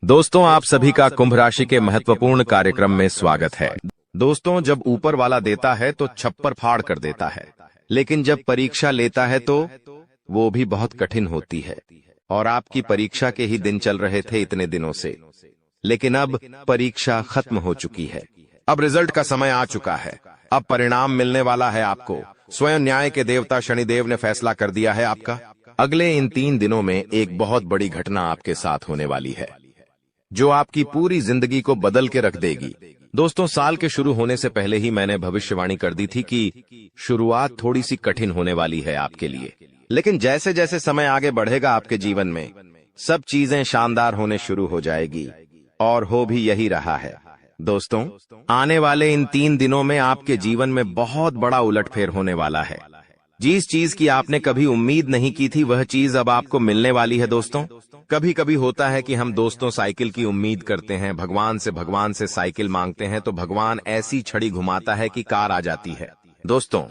दोस्तों, आप सभी का कुंभ राशि के महत्वपूर्ण कार्यक्रम में स्वागत है। दोस्तों, जब ऊपर वाला देता है तो छप्पर फाड़ कर देता है, लेकिन जब परीक्षा लेता है तो वो भी बहुत कठिन होती है। और आपकी परीक्षा के ही दिन चल रहे थे इतने दिनों से, लेकिन अब परीक्षा खत्म हो चुकी है। अब रिजल्ट का समय आ चुका है। अब परिणाम मिलने वाला है आपको। स्वयं न्याय के देवता शनिदेव ने फैसला कर दिया है आपका। अगले इन 3 दिनों में एक बहुत बड़ी घटना आपके साथ होने वाली है, जो आपकी पूरी जिंदगी को बदल के रख देगी। दोस्तों, साल के शुरू होने से पहले ही मैंने भविष्यवाणी कर दी थी कि शुरुआत थोड़ी सी कठिन होने वाली है आपके लिए, लेकिन जैसे जैसे समय आगे बढ़ेगा आपके जीवन में सब चीजें शानदार होने शुरू हो जाएगी, और हो भी यही रहा है। दोस्तों, आने वाले इन 3 दिनों में आपके जीवन में बहुत बड़ा उलटफेर होने वाला है। जिस चीज की आपने कभी उम्मीद नहीं की थी वह चीज अब आपको मिलने वाली है। दोस्तों, कभी कभी होता है कि हम दोस्तों साइकिल की उम्मीद करते हैं, भगवान से साइकिल मांगते हैं तो भगवान ऐसी छड़ी घुमाता है कि कार आ जाती है। दोस्तों,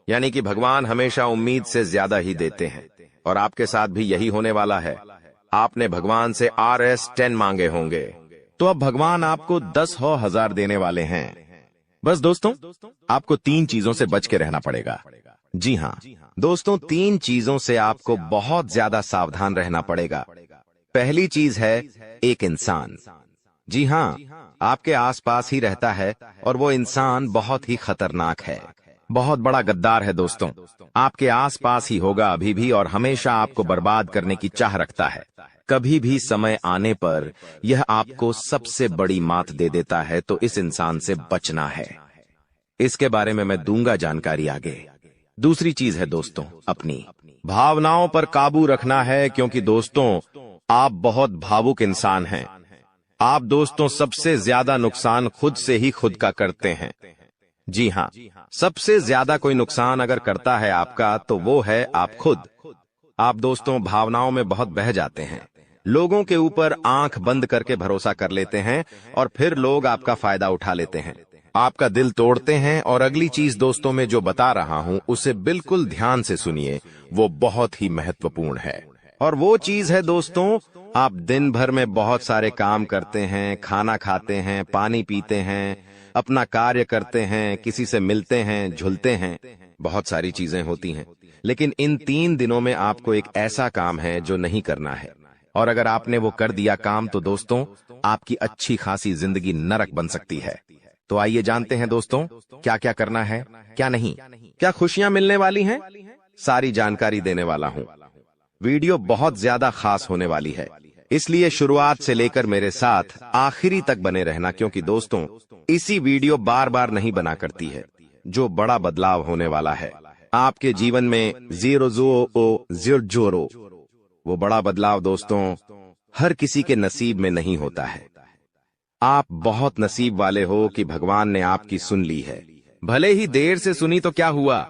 यानी कि भगवान हमेशा उम्मीद से ज्यादा ही देते हैं, और आपके साथ भी यही होने वाला है। आपने भगवान से RS10 मांगे होंगे, तो अब भगवान आपको 10,000 देने वाले हैं। बस दोस्तों, आपको 3 चीजों से बच के रहना पड़ेगा। जी हाँ दोस्तों, 3 चीजों से आपको बहुत ज्यादा सावधान रहना पड़ेगा। पहली चीज है एक इंसान। जी हाँ, आपके आसपास ही रहता है और वो इंसान बहुत ही खतरनाक है, बहुत बड़ा गद्दार है। दोस्तों, आपके आसपास ही होगा अभी भी और हमेशा आपको बर्बाद करने की चाह रखता है। कभी भी समय आने पर यह आपको सबसे बड़ी मात दे देता है, तो इस इंसान से बचना है। इसके बारे में मैं दूंगा जानकारी आगे। दूसरी चीज है दोस्तों, अपनी भावनाओं पर काबू रखना है, क्योंकि दोस्तों आप बहुत भावुक इंसान हैं। आप दोस्तों सबसे ज्यादा नुकसान खुद से ही खुद का करते हैं। जी हाँ, सबसे ज्यादा कोई नुकसान अगर करता है आपका तो वो है आप खुद। आप दोस्तों भावनाओं में बहुत बह जाते हैं, लोगों के ऊपर आंख बंद करके भरोसा कर लेते हैं और फिर लोग आपका फायदा उठा लेते हैं, आपका दिल तोड़ते हैं। और अगली चीज दोस्तों मैं जो बता रहा हूं उसे बिल्कुल ध्यान से सुनिए, वो बहुत ही महत्वपूर्ण है। और वो चीज है दोस्तों, आप दिन भर में बहुत सारे काम करते हैं, खाना खाते हैं, पानी पीते हैं, अपना कार्य करते हैं, किसी से मिलते हैं, झुलते हैं, बहुत सारी चीजें होती हैं, लेकिन इन 3 दिनों में आपको एक ऐसा काम है जो नहीं करना है। और अगर आपने वो कर दिया काम तो दोस्तों आपकी अच्छी खासी जिंदगी नरक बन सकती है। तो आइए जानते हैं दोस्तों क्या क्या करना है, क्या नहीं, क्या खुशियां मिलने वाली हैं, सारी जानकारी देने वाला हूं। वीडियो बहुत ज्यादा खास होने वाली है, इसलिए शुरुआत से लेकर मेरे साथ आखिरी तक बने रहना, क्योंकि दोस्तों इसी वीडियो बार बार नहीं बना करती है। जो बड़ा बदलाव होने वाला है आपके जीवन में, 0 वो बड़ा बदलाव दोस्तों हर किसी के नसीब में नहीं होता है। आप बहुत नसीब वाले हो कि भगवान ने आपकी सुन ली है। भले ही देर से सुनी तो क्या हुआ,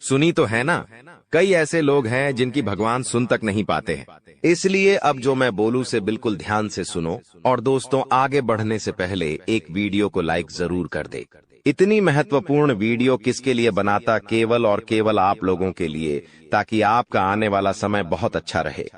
सुनी तो है ना। कई ऐसे लोग हैं जिनकी भगवान सुन तक नहीं पाते हैं। इसलिए अब जो मैं बोलूं से बिल्कुल ध्यान से सुनो। और दोस्तों आगे बढ़ने से पहले एक वीडियो को लाइक जरूर कर दे। इतनी महत्वपूर्ण वीडियो किसके लिए बनाता, केवल और केवल आप लोगों के लिए, ताकि आपका आने वाला समय बहुत अच्छा रहे।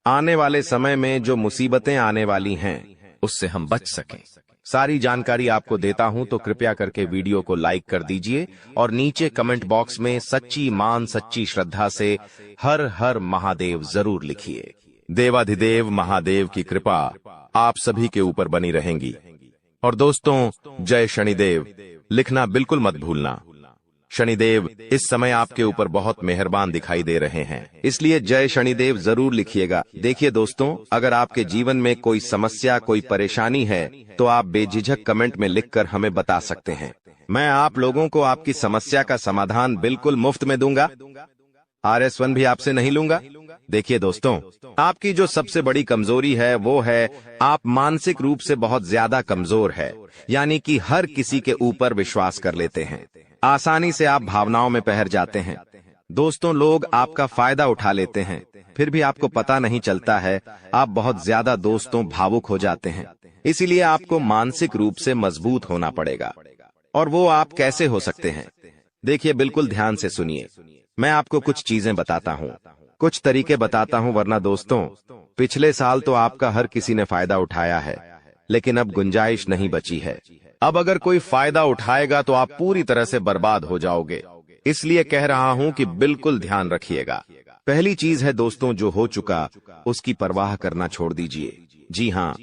आने वाले समय में जो मुसीबतें आने वाली हैं उससे हम बच सकें। सारी जानकारी आपको देता हूं, तो कृपया करके वीडियो को लाइक कर दीजिए और नीचे कमेंट बॉक्स में सच्ची मान सच्ची श्रद्धा से हर हर महादेव जरूर लिखिए। देवाधिदेव महादेव की कृपा आप सभी के ऊपर बनी रहेंगी। और दोस्तों जय शनिदेव लिखना बिल्कुल मत भूलना। शनिदेव इस समय आपके ऊपर बहुत मेहरबान दिखाई दे रहे हैं, इसलिए जय शनिदेव जरूर लिखिएगा। देखिए दोस्तों, अगर आपके जीवन में कोई समस्या, कोई परेशानी है तो आप बेझिझक कमेंट में लिखकर हमें बता सकते हैं। मैं आप लोगों को आपकी समस्या का समाधान बिल्कुल मुफ्त में दूंगा। RS1 भी आपसे नहीं लूंगा। देखिए दोस्तों, आपकी जो सबसे बड़ी कमजोरी है वो है आप मानसिक रूप से बहुत ज्यादा कमजोर है, यानी कि हर किसी के ऊपर विश्वास कर लेते हैं, आसानी से आप भावनाओं में बह जाते हैं। दोस्तों लोग आपका फायदा उठा लेते हैं, फिर भी आपको पता नहीं चलता है। आप बहुत ज्यादा दोस्तों भावुक हो जाते हैं, इसीलिए आपको मानसिक रूप से मजबूत होना पड़ेगा। और वो आप कैसे हो सकते हैं, देखिए बिल्कुल ध्यान से सुनिए। मैं आपको कुछ चीजें बताता हूँ। कुछ तरीके बताता हूं, वरना दोस्तों पिछले साल तो आपका हर किसी ने फायदा उठाया है, लेकिन अब गुंजाइश नहीं बची है। अब अगर कोई फायदा उठाएगा तो आप पूरी तरह से बर्बाद हो जाओगे। इसलिए कह रहा हूं कि बिल्कुल ध्यान रखिएगा। पहली चीज है दोस्तों, जो हो चुका उसकी परवाह करना छोड़ दीजिए। जी हां,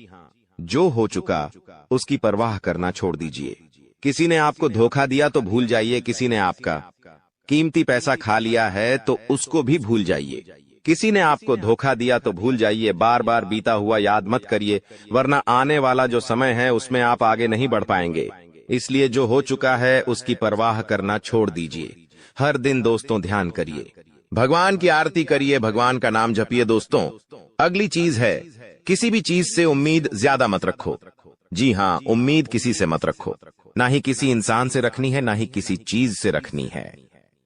जो हो चुका उसकी परवाह करना छोड़ दीजिए। किसी ने आपको धोखा दिया तो भूल जाइए, किसी ने आपका कीमती पैसा खा लिया है तो उसको भी भूल जाइए। किसी ने आपको धोखा दिया तो भूल जाइए, बार बार बीता हुआ याद मत करिए, वरना आने वाला जो समय है उसमें आप आगे नहीं बढ़ पाएंगे। इसलिए जो हो चुका है उसकी परवाह करना छोड़ दीजिए। हर दिन दोस्तों ध्यान करिए, भगवान की आरती करिए, भगवान का नाम जपिए दोस्तों। अगली चीज है, किसी भी चीज से उम्मीद ज्यादा मत रखो। जी हां, उम्मीद किसी से मत रखो। ना ही किसी इंसान से रखनी है, ना ही किसी चीज से रखनी है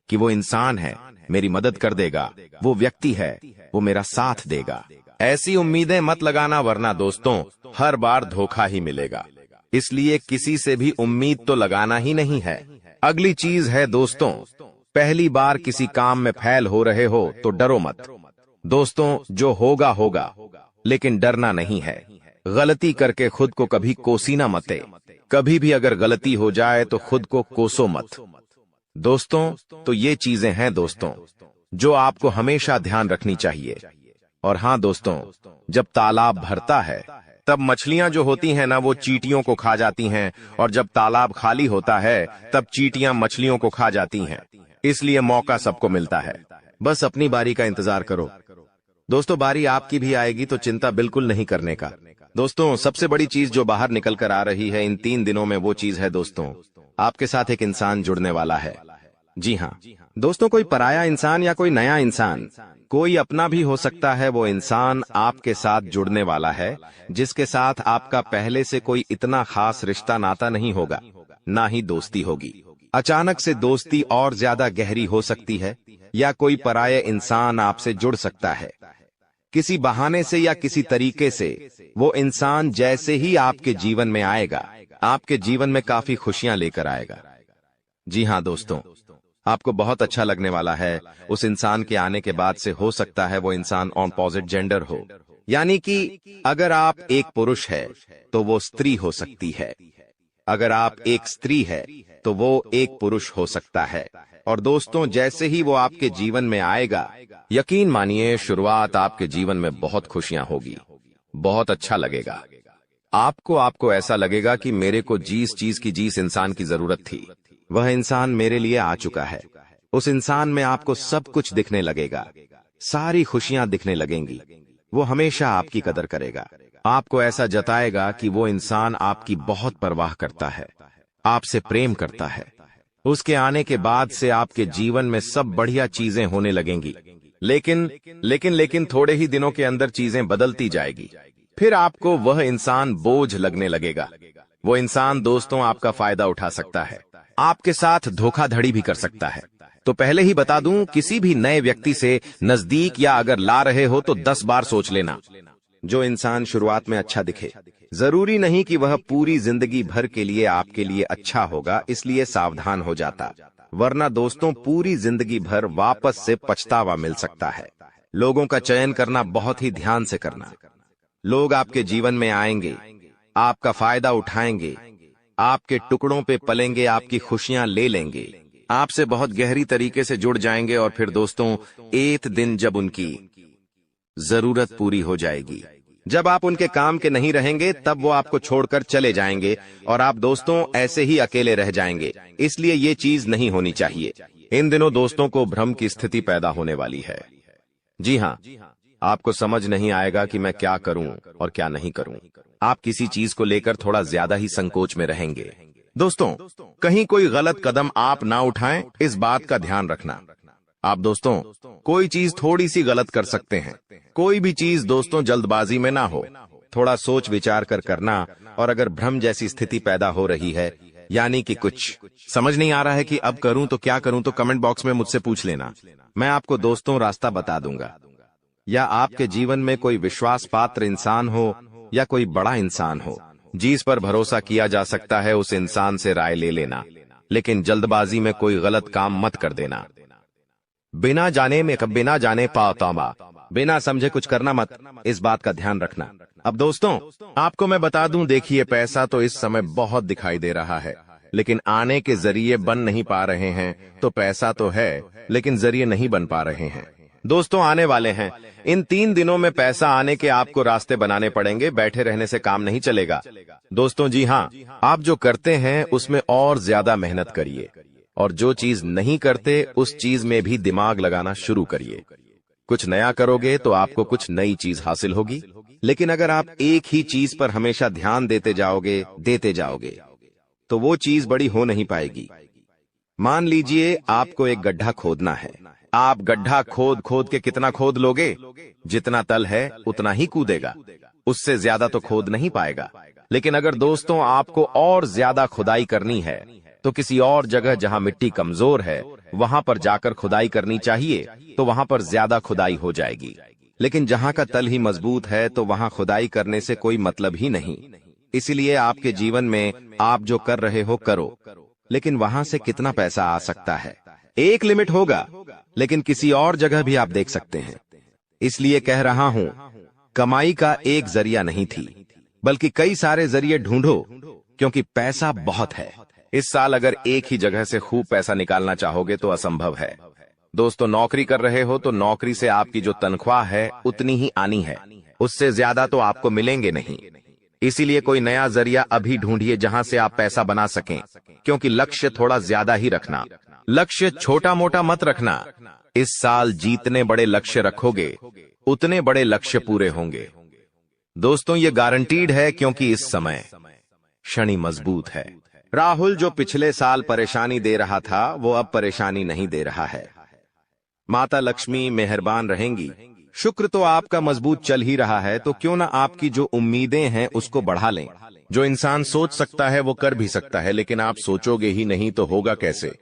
कि वो इंसान है मेरी मदद कर देगा, वो व्यक्ति है वो मेरा साथ देगा। ऐसी उम्मीदें मत लगाना, वरना दोस्तों हर बार धोखा ही मिलेगा। इसलिए किसी से भी उम्मीद तो लगाना ही नहीं है। अगली चीज है दोस्तों, पहली बार किसी काम में फेल हो रहे हो तो डरो मत। दोस्तों जो होगा होगा, लेकिन डरना नहीं है। गलती करके खुद को कभी कोसीना मते। कभी भी अगर गलती हो जाए तो खुद को कोसो मत। दोस्तों तो ये चीजें हैं दोस्तों जो आपको हमेशा ध्यान रखनी चाहिए। और हां दोस्तों, जब तालाब भरता है तब मछलियां जो होती हैं ना, वो चींटियों को खा जाती हैं, और जब तालाब खाली होता है तब चींटियां मछलियों को खा जाती हैं। इसलिए मौका सबको मिलता है, बस अपनी बारी का इंतजार करो। दोस्तों बारी आपकी भी आएगी, तो चिंता बिल्कुल नहीं करने का। दोस्तों सबसे बड़ी चीज जो बाहर निकल कर आ रही है इन 3 दिनों में, वो चीज है दोस्तों, आपके साथ एक इंसान जुड़ने वाला है। जी हां दोस्तों, कोई पराया इंसान या कोई नया इंसान, कोई अपना भी हो सकता है। वो इंसान आपके साथ जुड़ने वाला है जिसके साथ आपका पहले से कोई इतना खास रिश्ता नाता नहीं होगा, ना ही दोस्ती होगी। अचानक से दोस्ती और ज्यादा गहरी हो सकती है, या कोई पराया इंसान आपसे जुड़ सकता है। किसी बहाने से या किसी तरीके से वो इंसान जैसे ही आपके जीवन में आएगा, आपके जीवन में काफी खुशियां लेकर आएगा। जी हां दोस्तों, आपको बहुत अच्छा लगने वाला है। उस इंसान के आने के बाद से हो सकता है वो इंसान ऑपोजिट जेंडर हो, यानी कि अगर आप एक पुरुष है तो वो स्त्री हो सकती है, अगर आप एक स्त्री है तो वो एक पुरुष हो सकता है। और दोस्तों जैसे ही वो आपके जीवन में आएगा, यकीन मानिए शुरुआत आपके जीवन में बहुत खुशियां होगी, बहुत अच्छा लगेगा। आपको ऐसा लगेगा कि मेरे को जिस चीज की जिस इंसान की जरूरत थी वह इंसान मेरे लिए आ चुका है। उस इंसान में आपको सब कुछ दिखने लगेगा, सारी खुशियां दिखने लगेंगी। वो हमेशा आपकी कदर करेगा, आपको ऐसा जताएगा कि वो इंसान आपकी बहुत परवाह करता है, आपसे प्रेम करता है। उसके आने के बाद से आपके जीवन में सब बढ़िया चीजें होने लगेंगी। लेकिन थोड़े ही दिनों के अंदर चीजें बदलती जाएगी। फिर आपको वह इंसान बोझ लगने लगेगा। वो इंसान दोस्तों आपका फायदा उठा सकता है, आपके साथ धोखाधड़ी भी कर सकता है। तो पहले ही बता दूं, किसी भी नए व्यक्ति से नजदीक या अगर ला रहे हो तो 10 बार सोच लेना। जो इंसान शुरुआत में अच्छा दिखे, जरूरी नहीं कि वह पूरी जिंदगी भर के लिए आपके लिए अच्छा होगा, इसलिए सावधान हो जाता, वरना दोस्तों पूरी जिंदगी भर वापस से पछतावा मिल सकता है। लोगों का चयन करना बहुत ही ध्यान से करना। लोग आपके जीवन में आएंगे, आपका फायदा उठाएंगे, आपके टुकड़ों पे पलेंगे, आपकी खुशियां ले लेंगे, आपसे बहुत गहरी तरीके से जुड़ जाएंगे। और फिर दोस्तों एक दिन जब उनकी जरूरत पूरी हो जाएगी, जब आप उनके काम के नहीं रहेंगे, तब वो आपको छोड़कर चले जाएंगे और आप दोस्तों ऐसे ही अकेले रह जाएंगे। इसलिए ये चीज नहीं होनी चाहिए। इन दिनों दोस्तों को भ्रम की स्थिति पैदा होने वाली है। जी हां, आपको समझ नहीं आएगा कि मैं क्या करूं और क्या नहीं करूं। आप किसी चीज को लेकर थोड़ा ज्यादा ही संकोच में रहेंगे। दोस्तों कहीं कोई गलत कदम आप ना उठाएं, इस बात का ध्यान रखना। आप दोस्तों कोई चीज थोड़ी सी गलत कर सकते हैं। कोई भी चीज दोस्तों जल्दबाजी में ना हो, थोड़ा सोच विचार कर करना। और अगर भ्रम जैसी स्थिति पैदा हो रही है, यानी कि कुछ समझ नहीं आ रहा है कि अब करूं तो क्या करूं, तो कमेंट बॉक्स में मुझसे पूछ लेना। मैं आपको दोस्तों रास्ता बता दूंगा। या आपके जीवन में कोई विश्वास पात्र इंसान हो या कोई बड़ा इंसान हो जिस पर भरोसा किया जा सकता है, उस इंसान से राय ले लेना, लेकिन जल्दबाजी में कोई गलत काम मत कर देना। बिना जाने पाओ, बिना समझे कुछ करना मत, इस बात का ध्यान रखना। अब दोस्तों, आपको मैं बता दूं, देखिए पैसा तो इस समय बहुत दिखाई दे रहा है, लेकिन आने के जरिए बन नहीं पा रहे हैं। तो पैसा तो है, लेकिन जरिए नहीं बन पा रहे हैं। दोस्तों, आने वाले हैं। इन 3 दिनों में पैसा आने के आपको रास्ते बनाने पड़ेंगे, बैठे रहने से काम नहीं चलेगा। दोस्तों जी हाँ, आप जो करते हैं उसमें और ज्यादा मेहनत करिए, और जो चीज नहीं करते उस चीज में भी दिमाग लगाना शुरू करिए। कुछ नया करोगे तो आपको कुछ नई चीज हासिल होगी, लेकिन अगर आप एक ही चीज पर हमेशा ध्यान देते जाओगे तो वो चीज बड़ी हो नहीं पाएगी। मान लीजिए आपको एक गड्ढा खोदना है। आप गड्ढा खोद खोद के कितना खोद लोगे? जितना तल है उतना ही कूदेगा, उससे ज्यादा तो खोद नहीं पाएगा। लेकिन अगर दोस्तों आपको और ज्यादा खुदाई करनी है तो किसी और जगह जहां मिट्टी कमजोर है वहां पर जाकर खुदाई करनी चाहिए, तो वहां पर ज्यादा खुदाई हो जाएगी। लेकिन जहां का तल ही मजबूत है तो वहां खुदाई करने से कोई मतलब ही नहीं। इसलिए आपके जीवन में आप जो कर रहे हो करो, लेकिन वहां से कितना पैसा आ सकता है, एक लिमिट होगा, लेकिन किसी और जगह भी आप देख सकते हैं। इसलिए कह रहा हूं, कमाई का एक जरिया नहीं थी, बल्कि कई सारे जरिए ढूंढो, क्योंकि पैसा बहुत है। इस साल अगर एक ही जगह से खूब पैसा निकालना चाहोगे तो असंभव है। दोस्तों, नौकरी कर रहे हो तो नौकरी से आपकी जो तनख्वाह है उतनी ही आनी है, उससे ज्यादा तो आपको मिलेंगे नहीं। इसीलिए कोई नया जरिया अभी ढूंढिए जहां से आप पैसा बना सकें, क्योंकि लक्ष्य थोड़ा ज्यादा ही रखना, लक्ष्य छोटा मोटा मत रखना। इस साल जितने बड़े लक्ष्य रखोगे उतने बड़े लक्ष्य पूरे होंगे। दोस्तों, ये गारंटीड है, क्योंकि इस समय शनि मजबूत है। राहुल जो पिछले साल परेशानी दे रहा था वो अब परेशानी नहीं दे रहा है। माता लक्ष्मी मेहरबान रहेंगी। शुक्र तो आपका मजबूत चल ही रहा है, तो क्यों ना आपकी जो उम्मीदें हैं उसको बढ़ा लें। जो इंसान सोच सकता है वो कर भी सकता है, लेकिन आप सोचोगे ही नहीं तो होगा कैसे?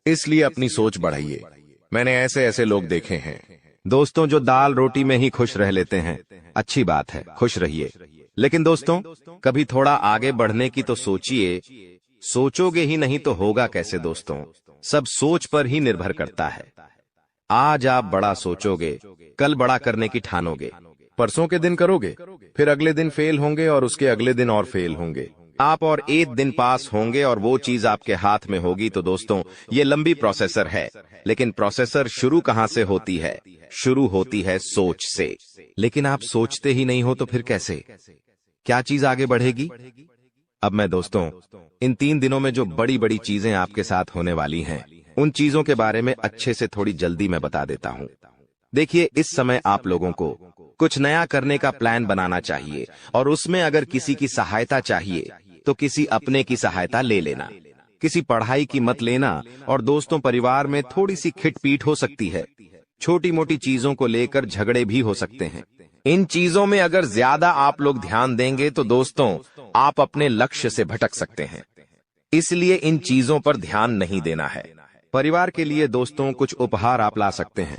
इसलिए अपनी सोच बढ़ाइए। मैंने ऐसे ऐसे लोग देखे हैं दोस्तों जो दाल रोटी में ही खुश रह लेते हैं। अच्छी बात है, खुश रहिए, लेकिन दोस्तों कभी थोड़ा आगे बढ़ने की तो सोचिए। सोचोगे ही नहीं तो होगा कैसे? दोस्तों, सब सोच पर ही निर्भर करता है। आज आप बड़ा सोचोगे, कल बड़ा करने की ठानोगे। परसों के दिन करोगे, फिर अगले दिन फेल होंगे और उसके अगले दिन और फेल होंगे। आप और एक दिन पास होंगे और वो चीज आपके हाथ में होगी। तो दोस्तों, ये लंबी प्रोसेसर है, लेकिन प्रोसेसर शुरू कहां से होती है? शुरू होती है सोच से। लेकिन आप सोचते ही नहीं हो तो फिर कैसे? क्या चीज आगे बढ़ेगी? अब मैं दोस्तों इन 3 दिनों में जो बड़ी बड़ी चीजें आपके साथ होने वाली हैं, उन चीजों के बारे में अच्छे से थोड़ी जल्दी मैं बता देता हूं। देखिए, इस समय आप लोगों को कुछ नया करने का प्लान बनाना चाहिए, और उसमें अगर किसी की सहायता चाहिए तो किसी अपने की सहायता ले लेना। किसी पढ़ाई की मत लेना। और दोस्तों, परिवार में थोड़ी सी खिटपीट हो सकती है, छोटी मोटी चीजों को लेकर झगड़े भी हो सकते हैं। इन चीजों में अगर ज्यादा आप लोग ध्यान देंगे तो दोस्तों आप अपने लक्ष्य से भटक सकते हैं। इसलिए इन चीजों पर ध्यान नहीं देना है। परिवार के लिए दोस्तों कुछ उपहार आप ला सकते हैं।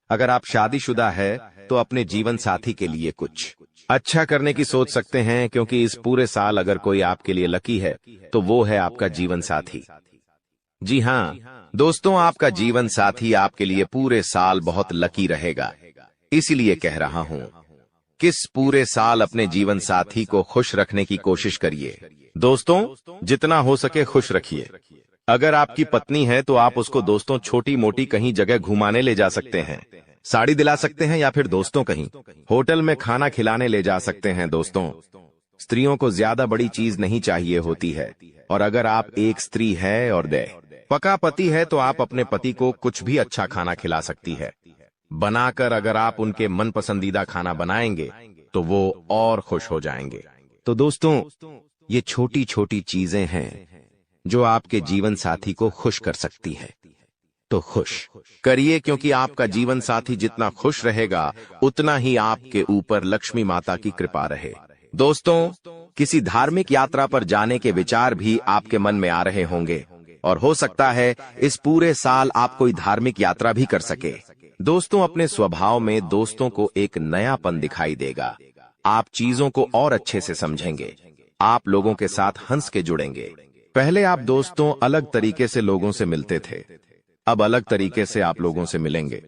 अगर आप शादीशुदा है तो अपने जीवन साथी के लिए कुछ अच्छा करने की सोच सकते हैं, क्योंकि इस पूरे साल अगर कोई आपके लिए लकी है तो वो है आपका जीवन साथी। जी हाँ दोस्तों, आपका जीवन साथी आपके लिए पूरे साल बहुत लकी रहेगा। इसीलिए कह रहा हूं, किस पूरे साल अपने जीवन साथी को खुश रखने की कोशिश करिए। दोस्तों, जितना हो सके खुश रखिए। अगर आपकी पत्नी है तो आप उसको दोस्तों छोटी मोटी कहीं जगह घुमाने ले जा सकते हैं, साड़ी दिला सकते हैं, या फिर दोस्तों कहीं होटल में खाना खिलाने ले जा सकते हैं। दोस्तों, स्त्रियों को ज्यादा बड़ी चीज नहीं चाहिए होती है, और अगर आप एक स्त्री है और पका पति है तो आप अपने पति को कुछ भी अच्छा खाना खिला सकती है बनाकर। अगर आप उनके मन पसंदीदा खाना बनाएंगे तो वो और खुश हो जाएंगे। तो दोस्तों, ये छोटी छोटी चीजें हैं जो आपके जीवन साथी को खुश कर सकती है। तो खुश करिए, क्योंकि आपका जीवन साथी जितना खुश रहेगा उतना ही आपके ऊपर लक्ष्मी माता की कृपा रहे। दोस्तों, किसी धार्मिक यात्रा पर जाने के विचार भी आपके मन में आ रहे होंगे, और हो सकता है इस पूरे साल आप कोई धार्मिक यात्रा भी कर सके। दोस्तों, अपने स्वभाव में दोस्तों को एक नयापन दिखाई देगा। आप चीजों को और अच्छे से समझेंगे। आप लोगों के साथ हंस के जुड़ेंगे। पहले आप दोस्तों अलग तरीके से लोगों से मिलते थे, अब अलग तरीके से आप लोगों से मिलेंगे।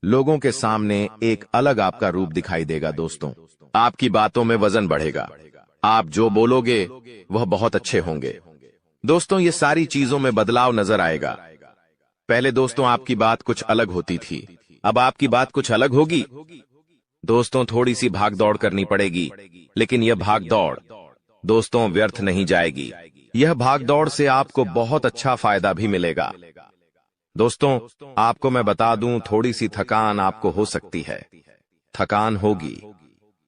लोगों के सामने एक अलग आपका रूप दिखाई देगा दोस्तों। आपकी बातों में वजन बढ़ेगा। आप जो बोलोगे वह बहुत अच्छे होंगे। दोस्तों, ये सारी चीजों में बदलाव नजर आएगा। पहले दोस्तों आपकी बात कुछ अलग होती थी, अब आपकी बात कुछ अलग होगी। दोस्तों, थोड़ी सी भाग दौड़ करनी पड़ेगी, लेकिन यह भाग दौड़ दोस्तों व्यर्थ नहीं जाएगी। यह भाग दौड़ से आपको बहुत अच्छा फायदा भी मिलेगा। दोस्तों, आपको मैं बता दूं, थोड़ी सी थकान आपको हो सकती है, थकान होगी।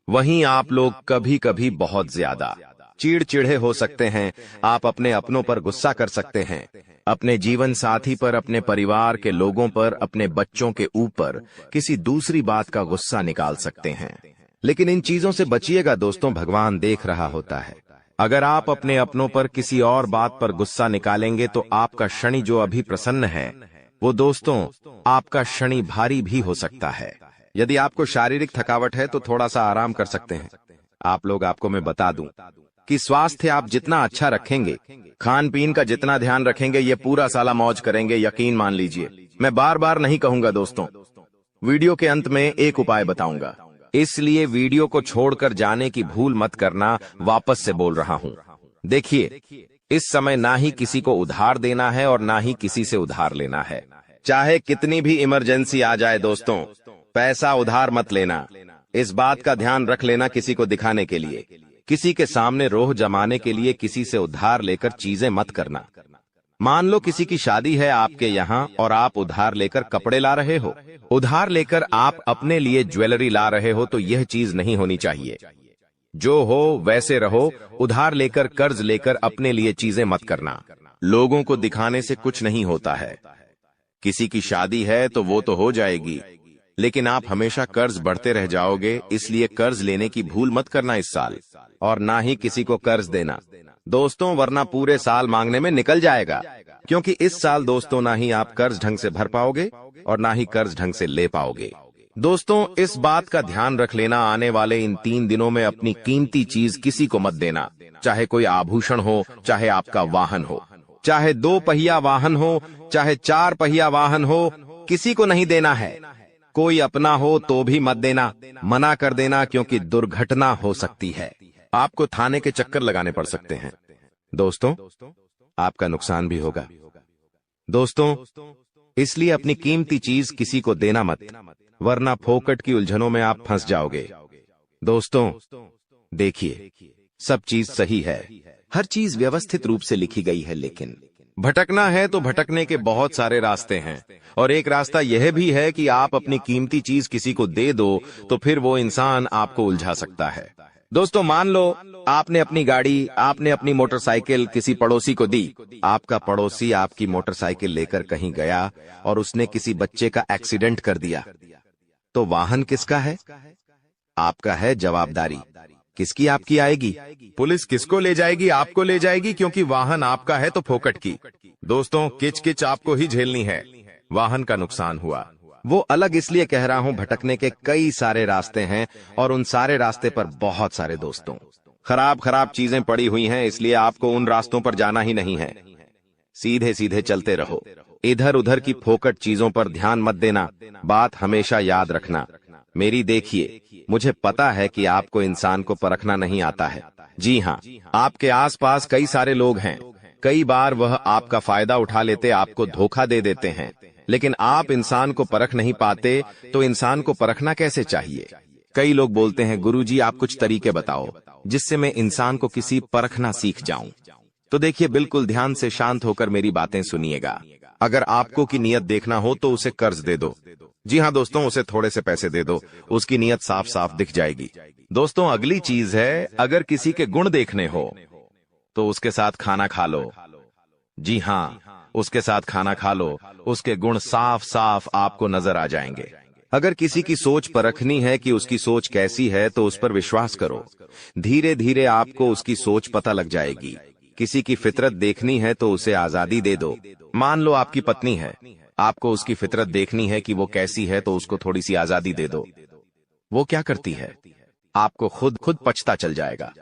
वहीं आप लोग कभी कभी बहुत ज्यादा चिड़चिड़े हो सकते हैं। आप अपने अपनों पर गुस्सा कर सकते हैं, अपने जीवन साथी पर, अपने परिवार के लोगों पर, अपने बच्चों के ऊपर किसी दूसरी बात का गुस्सा निकाल सकते हैं। लेकिन इन चीजों से बचिएगा दोस्तों, भगवान देख रहा होता है। अगर आप अपने अपनों पर किसी और बात पर गुस्सा निकालेंगे तो आपका शनि जो अभी प्रसन्न है, वो दोस्तों आपका शनि भारी भी हो सकता है। यदि आपको शारीरिक थकावट है तो थोड़ा सा आराम कर सकते हैं। आपको मैं बता दूं कि स्वास्थ्य आप जितना अच्छा रखेंगे, खान पीन का जितना ध्यान रखेंगे, ये पूरा साला मौज करेंगे, यकीन मान लीजिए। मैं बार बार नहीं कहूंगा दोस्तों, वीडियो के अंत में एक उपाय बताऊंगा, इसलिए वीडियो को छोड़कर जाने की भूल मत करना। वापस से बोल रहा हूं, देखिए, इस समय ना ही किसी को उधार देना है और ना ही किसी से उधार लेना है। चाहे कितनी भी इमरजेंसी आ जाए दोस्तों, पैसा उधार मत लेना। इस बात का ध्यान रख लेना, किसी को दिखाने के लिए, किसी के सामने रोह जमाने के लिए किसी से उधार लेकर चीजें मत करना। मान लो किसी की शादी है आपके यहाँ और आप उधार लेकर कपड़े ला रहे हो, उधार लेकर आप अपने लिए ज्वेलरी ला रहे हो, तो यह चीज नहीं होनी चाहिए। जो हो वैसे रहो। उधार लेकर, कर्ज लेकर अपने लिए चीजें मत करना। लोगों को दिखाने से कुछ नहीं होता है। किसी की शादी है तो वो तो हो जाएगी, लेकिन आप हमेशा कर्ज बढ़ते रह जाओगे। इसलिए कर्ज लेने की भूल मत करना इस साल, और ना ही किसी को कर्ज देना दोस्तों, वरना पूरे साल मांगने में निकल जाएगा। क्योंकि इस साल दोस्तों ना ही आप कर्ज ढंग से भर पाओगे और ना ही कर्ज ढंग से ले पाओगे। दोस्तों, इस बात का ध्यान रख लेना, आने वाले इन 3 दिनों में अपनी कीमती चीज किसी को मत देना। चाहे कोई आभूषण हो, चाहे आपका वाहन हो, चाहे 2 पहिया वाहन हो, चाहे 4 पहिया वाहन हो, किसी को नहीं देना है। कोई अपना हो तो भी मत देना, मना कर देना, क्योंकि दुर्घटना हो सकती है। आपको थाने के चक्कर लगाने पड़ सकते हैं दोस्तों, आपका नुकसान भी होगा। दोस्तों, इसलिए अपनी कीमती चीज किसी को देना मत, वरना फोकट की उलझनों में आप फंस जाओगे। दोस्तों, देखिए, सब चीज सही है, हर चीज व्यवस्थित रूप से लिखी गई है, लेकिन भटकना है तो भटकने के बहुत सारे रास्ते हैं। और एक रास्ता यह भी है कि आप अपनी कीमती चीज किसी को दे दो तो फिर वो इंसान आपको उलझा सकता है। दोस्तों, मान लो आपने अपनी गाड़ी, आपने अपनी मोटरसाइकिल किसी पड़ोसी को दी। आपका पड़ोसी आपकी मोटरसाइकिल लेकर कहीं गया और उसने किसी बच्चे का एक्सीडेंट कर दिया, तो वाहन किसका है? आपका है। जवाबदारी किसकी आपकी आएगी? पुलिस किसको ले जाएगी? आपको ले जाएगी, क्योंकि वाहन आपका है तो फोकट की। दोस्तों, किच किच आपको ही झेलनी है। वाहन का नुकसान हुआ, वो अलग इसलिए कह रहा हूं, भटकने के कई सारे रास्ते हैं और उन सारे रास्ते पर बहुत सारे दोस्तों खराब खराब चीजें पड़ी हुई हैं, इसलिए आपको उन रास्तों पर जाना ही नहीं है। सीधे सीधे चलते रहो, इधर उधर की फोकट चीजों पर ध्यान मत देना। बात हमेशा याद रखना मेरी। देखिए, मुझे पता है कि आपको इंसान को परखना नहीं आता है। जी हाँ, आपके आसपास कई सारे लोग हैं, कई बार वह आपका फायदा उठा लेते, आपको धोखा दे देते हैं, लेकिन आप इंसान को परख नहीं पाते। तो इंसान को परखना कैसे चाहिए? कई लोग बोलते हैं, गुरुजी आप कुछ तरीके बताओ जिससे मैं इंसान को किसी परखना सीख जाऊं। तो देखिए, बिल्कुल ध्यान से शांत होकर मेरी बातें सुनिएगा। अगर आपको की नियत देखना हो तो उसे कर्ज दे दो। जी हाँ दोस्तों, उसे थोड़े से पैसे दे दो, उसकी नियत साफ साफ दिख जाएगी। दोस्तों, अगली चीज है, अगर किसी के गुण देखने हो तो उसके साथ खाना खा लो। जी हाँ, उसके साथ खाना खा लो, उसके गुण साफ साफ आपको नजर आ जाएंगे। अगर किसी की सोच परखनी है कि उसकी सोच कैसी है तो उस पर विश्वास करो, धीरे धीरे आपको उसकी सोच पता लग जाएगी। किसी की फितरत देखनी है तो उसे आजादी दे दो। मान लो आपकी पत्नी है, आपको उसकी फितरत देखनी है कि वो कैसी है, तो उसको थोड़ी सी आजादी दे दो। वो क्या करती है आपको खुद पछता चल जाएगा।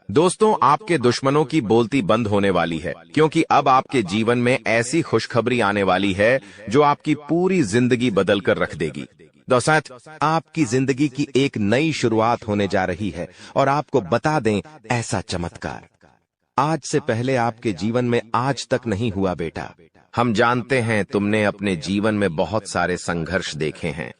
दोस्तों, आपके दुश्मनों की बोलती बंद होने वाली है, क्योंकि अब आपके जीवन में ऐसी खुशखबरी आने वाली है जो आपकी पूरी जिंदगी बदल कर रख देगी। दोस्तों, आपकी जिंदगी की एक नई शुरुआत होने जा रही है और आपको बता दें, ऐसा चमत्कार आज से पहले आपके जीवन में आज तक नहीं हुआ बेटा। हम जानते हैं तुमने अपने जीवन में बहुत सारे संघर्ष देखे हैं,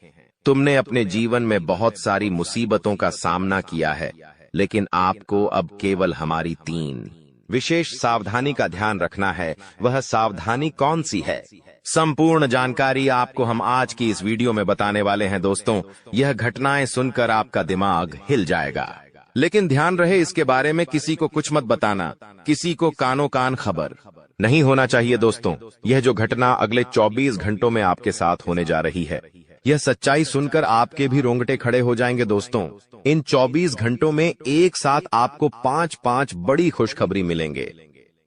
तुमने अपने जीवन में बहुत सारी मुसीबतों का सामना किया है, लेकिन आपको अब केवल हमारी 3 विशेष सावधानी का ध्यान रखना है। वह सावधानी कौन सी है? संपूर्ण जानकारी आपको हम आज की इस वीडियो में बताने वाले हैं। दोस्तों, यह घटनाएं सुनकर आपका दिमाग हिल जाएगा, लेकिन ध्यान रहे इसके बारे में किसी को कुछ मत बताना, किसी को कानो कान खबर नहीं होना चाहिए। दोस्तों, यह जो घटना अगले 24 घंटों में आपके साथ होने जा रही है, यह सच्चाई सुनकर आपके भी रोंगटे खड़े हो जाएंगे। दोस्तों, इन 24 घंटों में एक साथ आपको 5 बड़ी खुशखबरी मिलेंगे,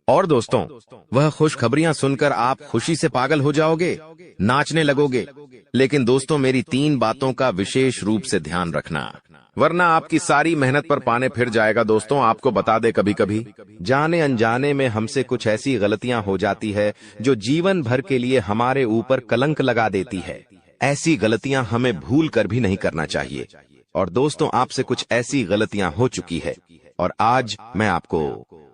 और दोस्तों, वह खुशखबरियां सुनकर आप खुशी से पागल हो जाओगे, नाचने लगोगे। लेकिन दोस्तों, मेरी 3 बातों का विशेष रूप से ध्यान रखना, वरना आपकी सारी मेहनत पर पानी फिर जाएगा। दोस्तों, आपको बता दे, कभी कभी जाने अनजाने में हमसे कुछ ऐसी गलतियां हो जाती है जो जीवन भर के लिए हमारे ऊपर कलंक लगा देती है। ऐसी गलतियां हमें भूल कर भी नहीं करना चाहिए। और दोस्तों, आपसे कुछ ऐसी गलतियां हो चुकी है, और आज मैं आपको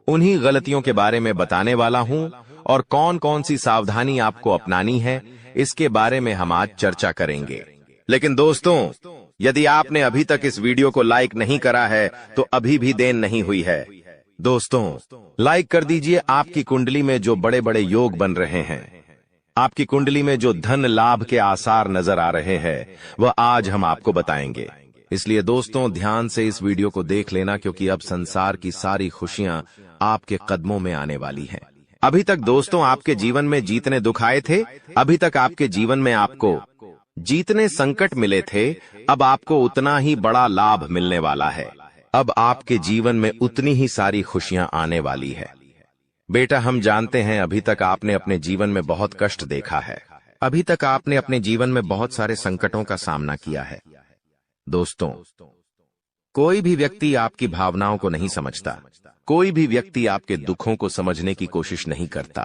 उन्हीं गलतियों के बारे में बताने वाला हूं, और कौन कौन सी सावधानी आपको अपनानी है, इसके बारे में हम आज चर्चा करेंगे। लेकिन दोस्तों, यदि आपने अभी तक इस वीडियो को लाइक नहीं करा है तो अभी भी देर नहीं हुई है। दोस्तों, लाइक कर दीजिए। आपकी कुंडली में जो बड़े बड़े योग बन रहे हैं, आपकी कुंडली में जो धन लाभ के आसार नजर आ रहे हैं, वह आज हम आपको बताएंगे। इसलिए दोस्तों, ध्यान से इस वीडियो को देख लेना, क्योंकि अब संसार की सारी खुशियां आपके कदमों में आने वाली हैं। अभी तक दोस्तों आपके जीवन में जितने दुख आए थे, अभी तक आपके जीवन में आपको जितने संकट मिले थे, अब आपको उतना ही बड़ा लाभ मिलने वाला है। अब आपके जीवन में उतनी ही सारी खुशियां आने वाली है। बेटा, हम जानते हैं अभी तक आपने अपने जीवन में बहुत कष्ट देखा है, अभी तक आपने अपने जीवन में बहुत सारे संकटों का सामना किया है। दोस्तों, कोई भी व्यक्ति आपकी भावनाओं को नहीं समझता, कोई भी व्यक्ति आपके दुखों को समझने की कोशिश नहीं करता।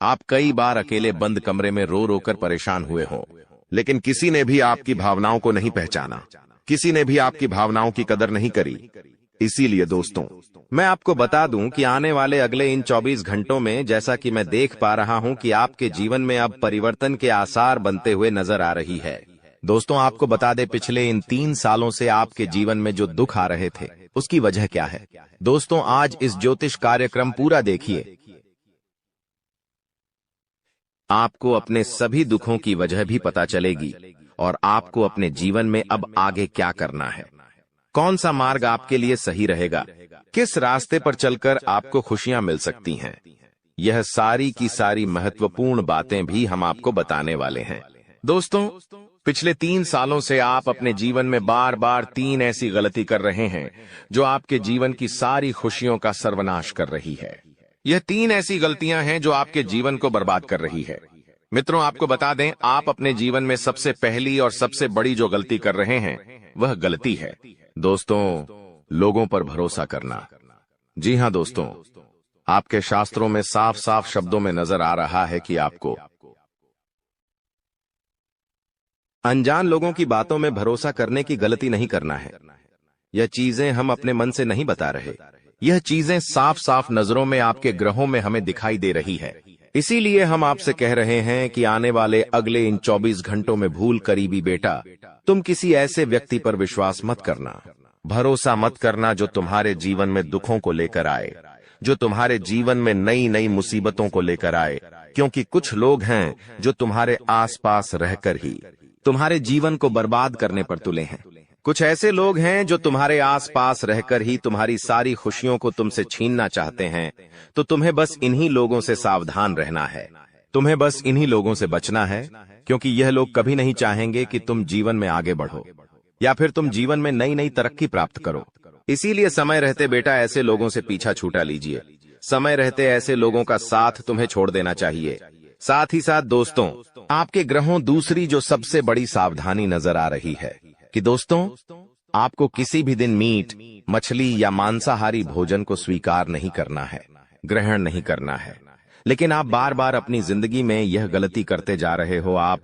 आप कई बार अकेले बंद कमरे में रो रो कर परेशान हुए हो, लेकिन किसी ने भी आपकी भावनाओं को नहीं पहचाना, किसी ने भी आपकी भावनाओं की कदर नहीं करी। इसीलिए दोस्तों, मैं आपको बता दूं कि आने वाले अगले इन 24 घंटों में, जैसा कि मैं देख पा रहा हूं कि आपके जीवन में अब परिवर्तन के आसार बनते हुए नजर आ रही है। दोस्तों, आपको बता दे, पिछले इन 3 सालों से आपके जीवन में जो दुख आ रहे थे, उसकी वजह क्या है? दोस्तों, आज इस ज्योतिष कार्यक्रम पूरा देखिए, आपको अपने सभी दुखों की वजह भी पता चलेगी, और आपको अपने जीवन में अब आगे क्या करना है, कौन सा मार्ग आपके लिए सही रहेगा, किस रास्ते पर चलकर आपको खुशियां मिल सकती हैं। यह सारी की सारी महत्वपूर्ण बातें भी हम आपको बताने वाले हैं। दोस्तों, पिछले 3 सालों से आप अपने जीवन में बार बार 3 ऐसी गलती कर रहे हैं जो आपके जीवन की सारी खुशियों का सर्वनाश कर रही है। यह 3 ऐसी गलतियां हैं जो आपके जीवन को बर्बाद कर रही है। मित्रों, आपको बता दें, आप अपने जीवन में सबसे पहली और सबसे बड़ी जो गलती कर रहे हैं, वह गलती है दोस्तों, लोगों पर भरोसा करना। जी हां दोस्तों, आपके शास्त्रों में साफ साफ शब्दों में नजर आ रहा है कि आपको अनजान लोगों की बातों में भरोसा करने की गलती नहीं करना है। यह चीजें हम अपने मन से नहीं बता रहे, यह चीजें साफ साफ नजरों में आपके ग्रहों में हमें दिखाई दे रही है। इसीलिए हम आपसे कह रहे हैं कि आने वाले अगले इन 24 घंटों में भूल करीबी बेटा, तुम किसी ऐसे व्यक्ति पर विश्वास मत करना, भरोसा मत करना जो तुम्हारे जीवन में दुखों को लेकर आए, जो तुम्हारे जीवन में नई नई मुसीबतों को लेकर आए। क्योंकि कुछ लोग हैं जो तुम्हारे आसपास रहकर ही तुम्हारे जीवन को बर्बाद करने पर तुले हैं। कुछ ऐसे लोग हैं जो तुम्हारे आसपास रहकर ही तुम्हारी सारी खुशियों को तुमसे छीनना चाहते हैं। तो तुम्हें बस इन्हीं लोगों से सावधान रहना है, तुम्हें बस इन्हीं लोगों से बचना है, क्योंकि यह लोग कभी नहीं चाहेंगे कि तुम जीवन में आगे बढ़ो या फिर तुम जीवन में नई नई तरक्की प्राप्त करो। इसीलिए समय रहते बेटा ऐसे लोगों से पीछा छूटा लीजिए, समय रहते ऐसे लोगों का साथ तुम्हें छोड़ देना चाहिए। साथ ही साथ दोस्तों, आपके ग्रहों दूसरी जो सबसे बड़ी सावधानी नजर आ रही है कि दोस्तों, आपको किसी भी दिन मीट, मछली या मांसाहारी भोजन को स्वीकार नहीं करना है, ग्रहण नहीं करना है। लेकिन आप बार बार अपनी जिंदगी में यह गलती करते जा रहे हो। आप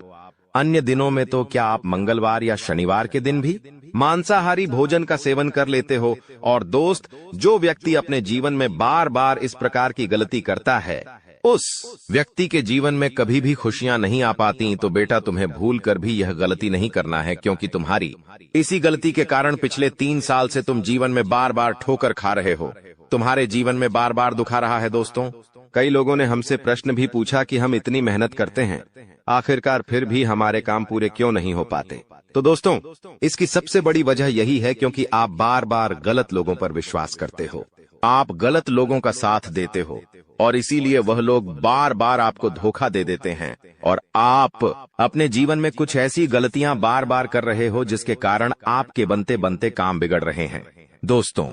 अन्य दिनों में तो क्या आप मंगलवार या शनिवार के दिन भी मांसाहारी भोजन का सेवन कर लेते हो। और दोस्त, जो व्यक्ति अपने जीवन में बार बार इस प्रकार की गलती करता है, उस व्यक्ति के जीवन में कभी भी खुशियां नहीं आ पाती। तो बेटा, तुम्हें भूल कर भी यह गलती नहीं करना है, क्योंकि तुम्हारी इसी गलती के कारण पिछले 3 साल से तुम जीवन में बार बार ठोकर खा रहे हो। तुम्हारे जीवन में बार बार दुख आ रहा है। दोस्तों, कई लोगों ने हमसे प्रश्न भी पूछा कि हम इतनी मेहनत करते हैं, आखिरकार फिर भी हमारे काम पूरे क्यों नहीं हो पाते। तो दोस्तों, इसकी सबसे बड़ी वजह यही है क्योंकि आप बार बार गलत लोगों पर विश्वास करते हो, आप गलत लोगों का साथ देते हो, और इसीलिए वह लोग बार बार आपको धोखा दे देते हैं। और आप अपने जीवन में कुछ ऐसी गलतियां बार बार कर रहे हो जिसके कारण आपके बनते बनते काम बिगड़ रहे हैं। दोस्तों,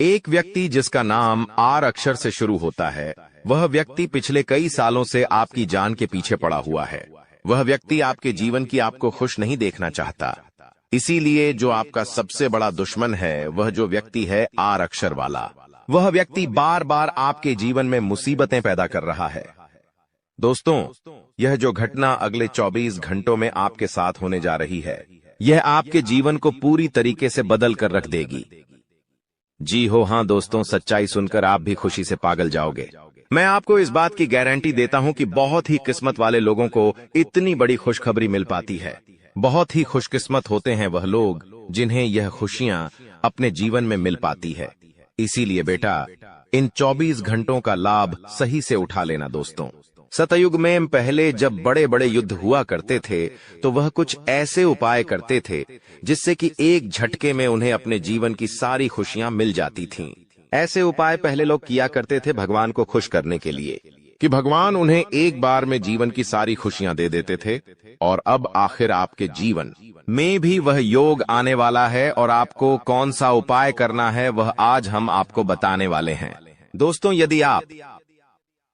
एक व्यक्ति जिसका नाम आर अक्षर से शुरू होता है, वह व्यक्ति पिछले कई सालों से आपकी जान के पीछे पड़ा हुआ है। वह व्यक्ति आपके जीवन की आपको खुश नहीं देखना चाहता। इसीलिए जो आपका सबसे बड़ा दुश्मन है, वह जो व्यक्ति है आर अक्षर वाला, वह व्यक्ति बार बार आपके जीवन में मुसीबतें पैदा कर रहा है। दोस्तों, यह जो घटना अगले 24 घंटों में आपके साथ होने जा रही है, यह आपके जीवन को पूरी तरीके से बदल कर रख देगी। जी हो, हाँ दोस्तों, सच्चाई सुनकर आप भी खुशी से पागल जाओगे। मैं आपको इस बात की गारंटी देता हूं कि बहुत ही किस्मत वाले लोगों को इतनी बड़ी खुशखबरी मिल पाती है। बहुत ही खुशकिस्मत होते हैं वह लोग जिन्हें यह खुशियां अपने जीवन में मिल पाती है। इसीलिए बेटा, इन 24 घंटों का लाभ सही से उठा लेना। दोस्तों, सतयुग में पहले जब बड़े बड़े युद्ध हुआ करते थे, तो वह कुछ ऐसे उपाय करते थे जिससे कि एक झटके में उन्हें अपने जीवन की सारी खुशियां मिल जाती थीं। ऐसे उपाय पहले लोग किया करते थे भगवान को खुश करने के लिए, कि भगवान उन्हें एक बार में जीवन की सारी खुशियां दे देते थे। और अब आखिर आपके जीवन में भी वह योग आने वाला है, और आपको कौन सा उपाय करना है वह आज हम आपको बताने वाले हैं। दोस्तों, यदि आप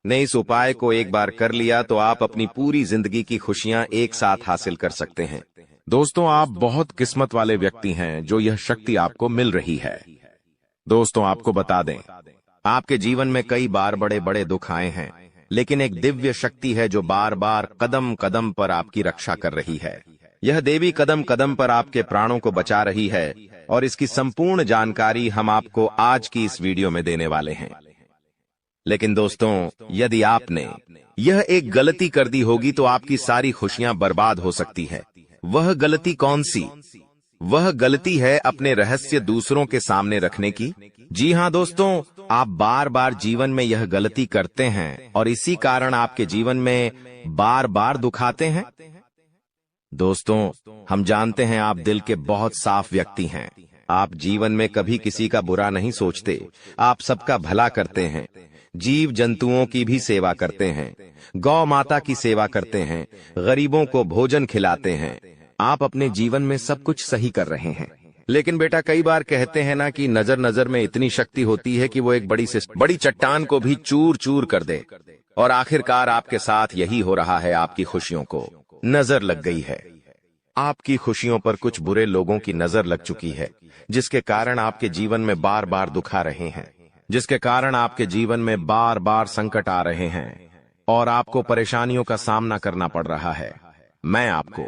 ने इस उपाय को एक बार कर लिया तो आप अपनी पूरी जिंदगी की खुशियां एक साथ हासिल कर सकते हैं। दोस्तों, आप बहुत किस्मत वाले व्यक्ति हैं जो यह शक्ति आपको मिल रही है। दोस्तों, आपको बता दें, आपके जीवन में कई बार बड़े बड़े दुख आए हैं, लेकिन एक दिव्य शक्ति है जो बार बार कदम कदम पर आपकी रक्षा कर रही है। यह देवी कदम कदम पर आपके प्राणों को बचा रही है, और इसकी संपूर्ण जानकारी हम आपको आज की इस वीडियो में देने वाले हैं। लेकिन दोस्तों, यदि आपने यह एक गलती कर दी होगी तो आपकी सारी खुशियां बर्बाद हो सकती है। वह गलती कौन सी? वह गलती है अपने रहस्य दूसरों के सामने रखने की। जी हाँ दोस्तों, आप बार बार जीवन में यह गलती करते हैं और इसी कारण आपके जीवन में बार बार दुख आते हैं। दोस्तों, हम जानते हैं आप दिल के बहुत साफ व्यक्ति हैं। आप जीवन में कभी किसी का बुरा नहीं सोचते, आप सबका भला करते हैं, जीव जंतुओं की भी सेवा करते हैं, गौ माता की सेवा करते हैं, गरीबों को भोजन खिलाते हैं। आप अपने जीवन में सब कुछ सही कर रहे हैं। लेकिन बेटा, कई बार कहते हैं ना कि नजर नजर में इतनी शक्ति होती है कि वो एक बड़ी चट्टान को भी चूर चूर कर दे। और आखिरकार आपके साथ यही हो रहा है। आपकी खुशियों को नजर लग गई है। आपकी खुशियों पर कुछ बुरे लोगों की नजर लग चुकी है, जिसके कारण आपके जीवन में बार बार दुख आ रहे हैं, जिसके कारण आपके जीवन में बार बार संकट आ रहे हैं और आपको परेशानियों का सामना करना पड़ रहा है। मैं आपको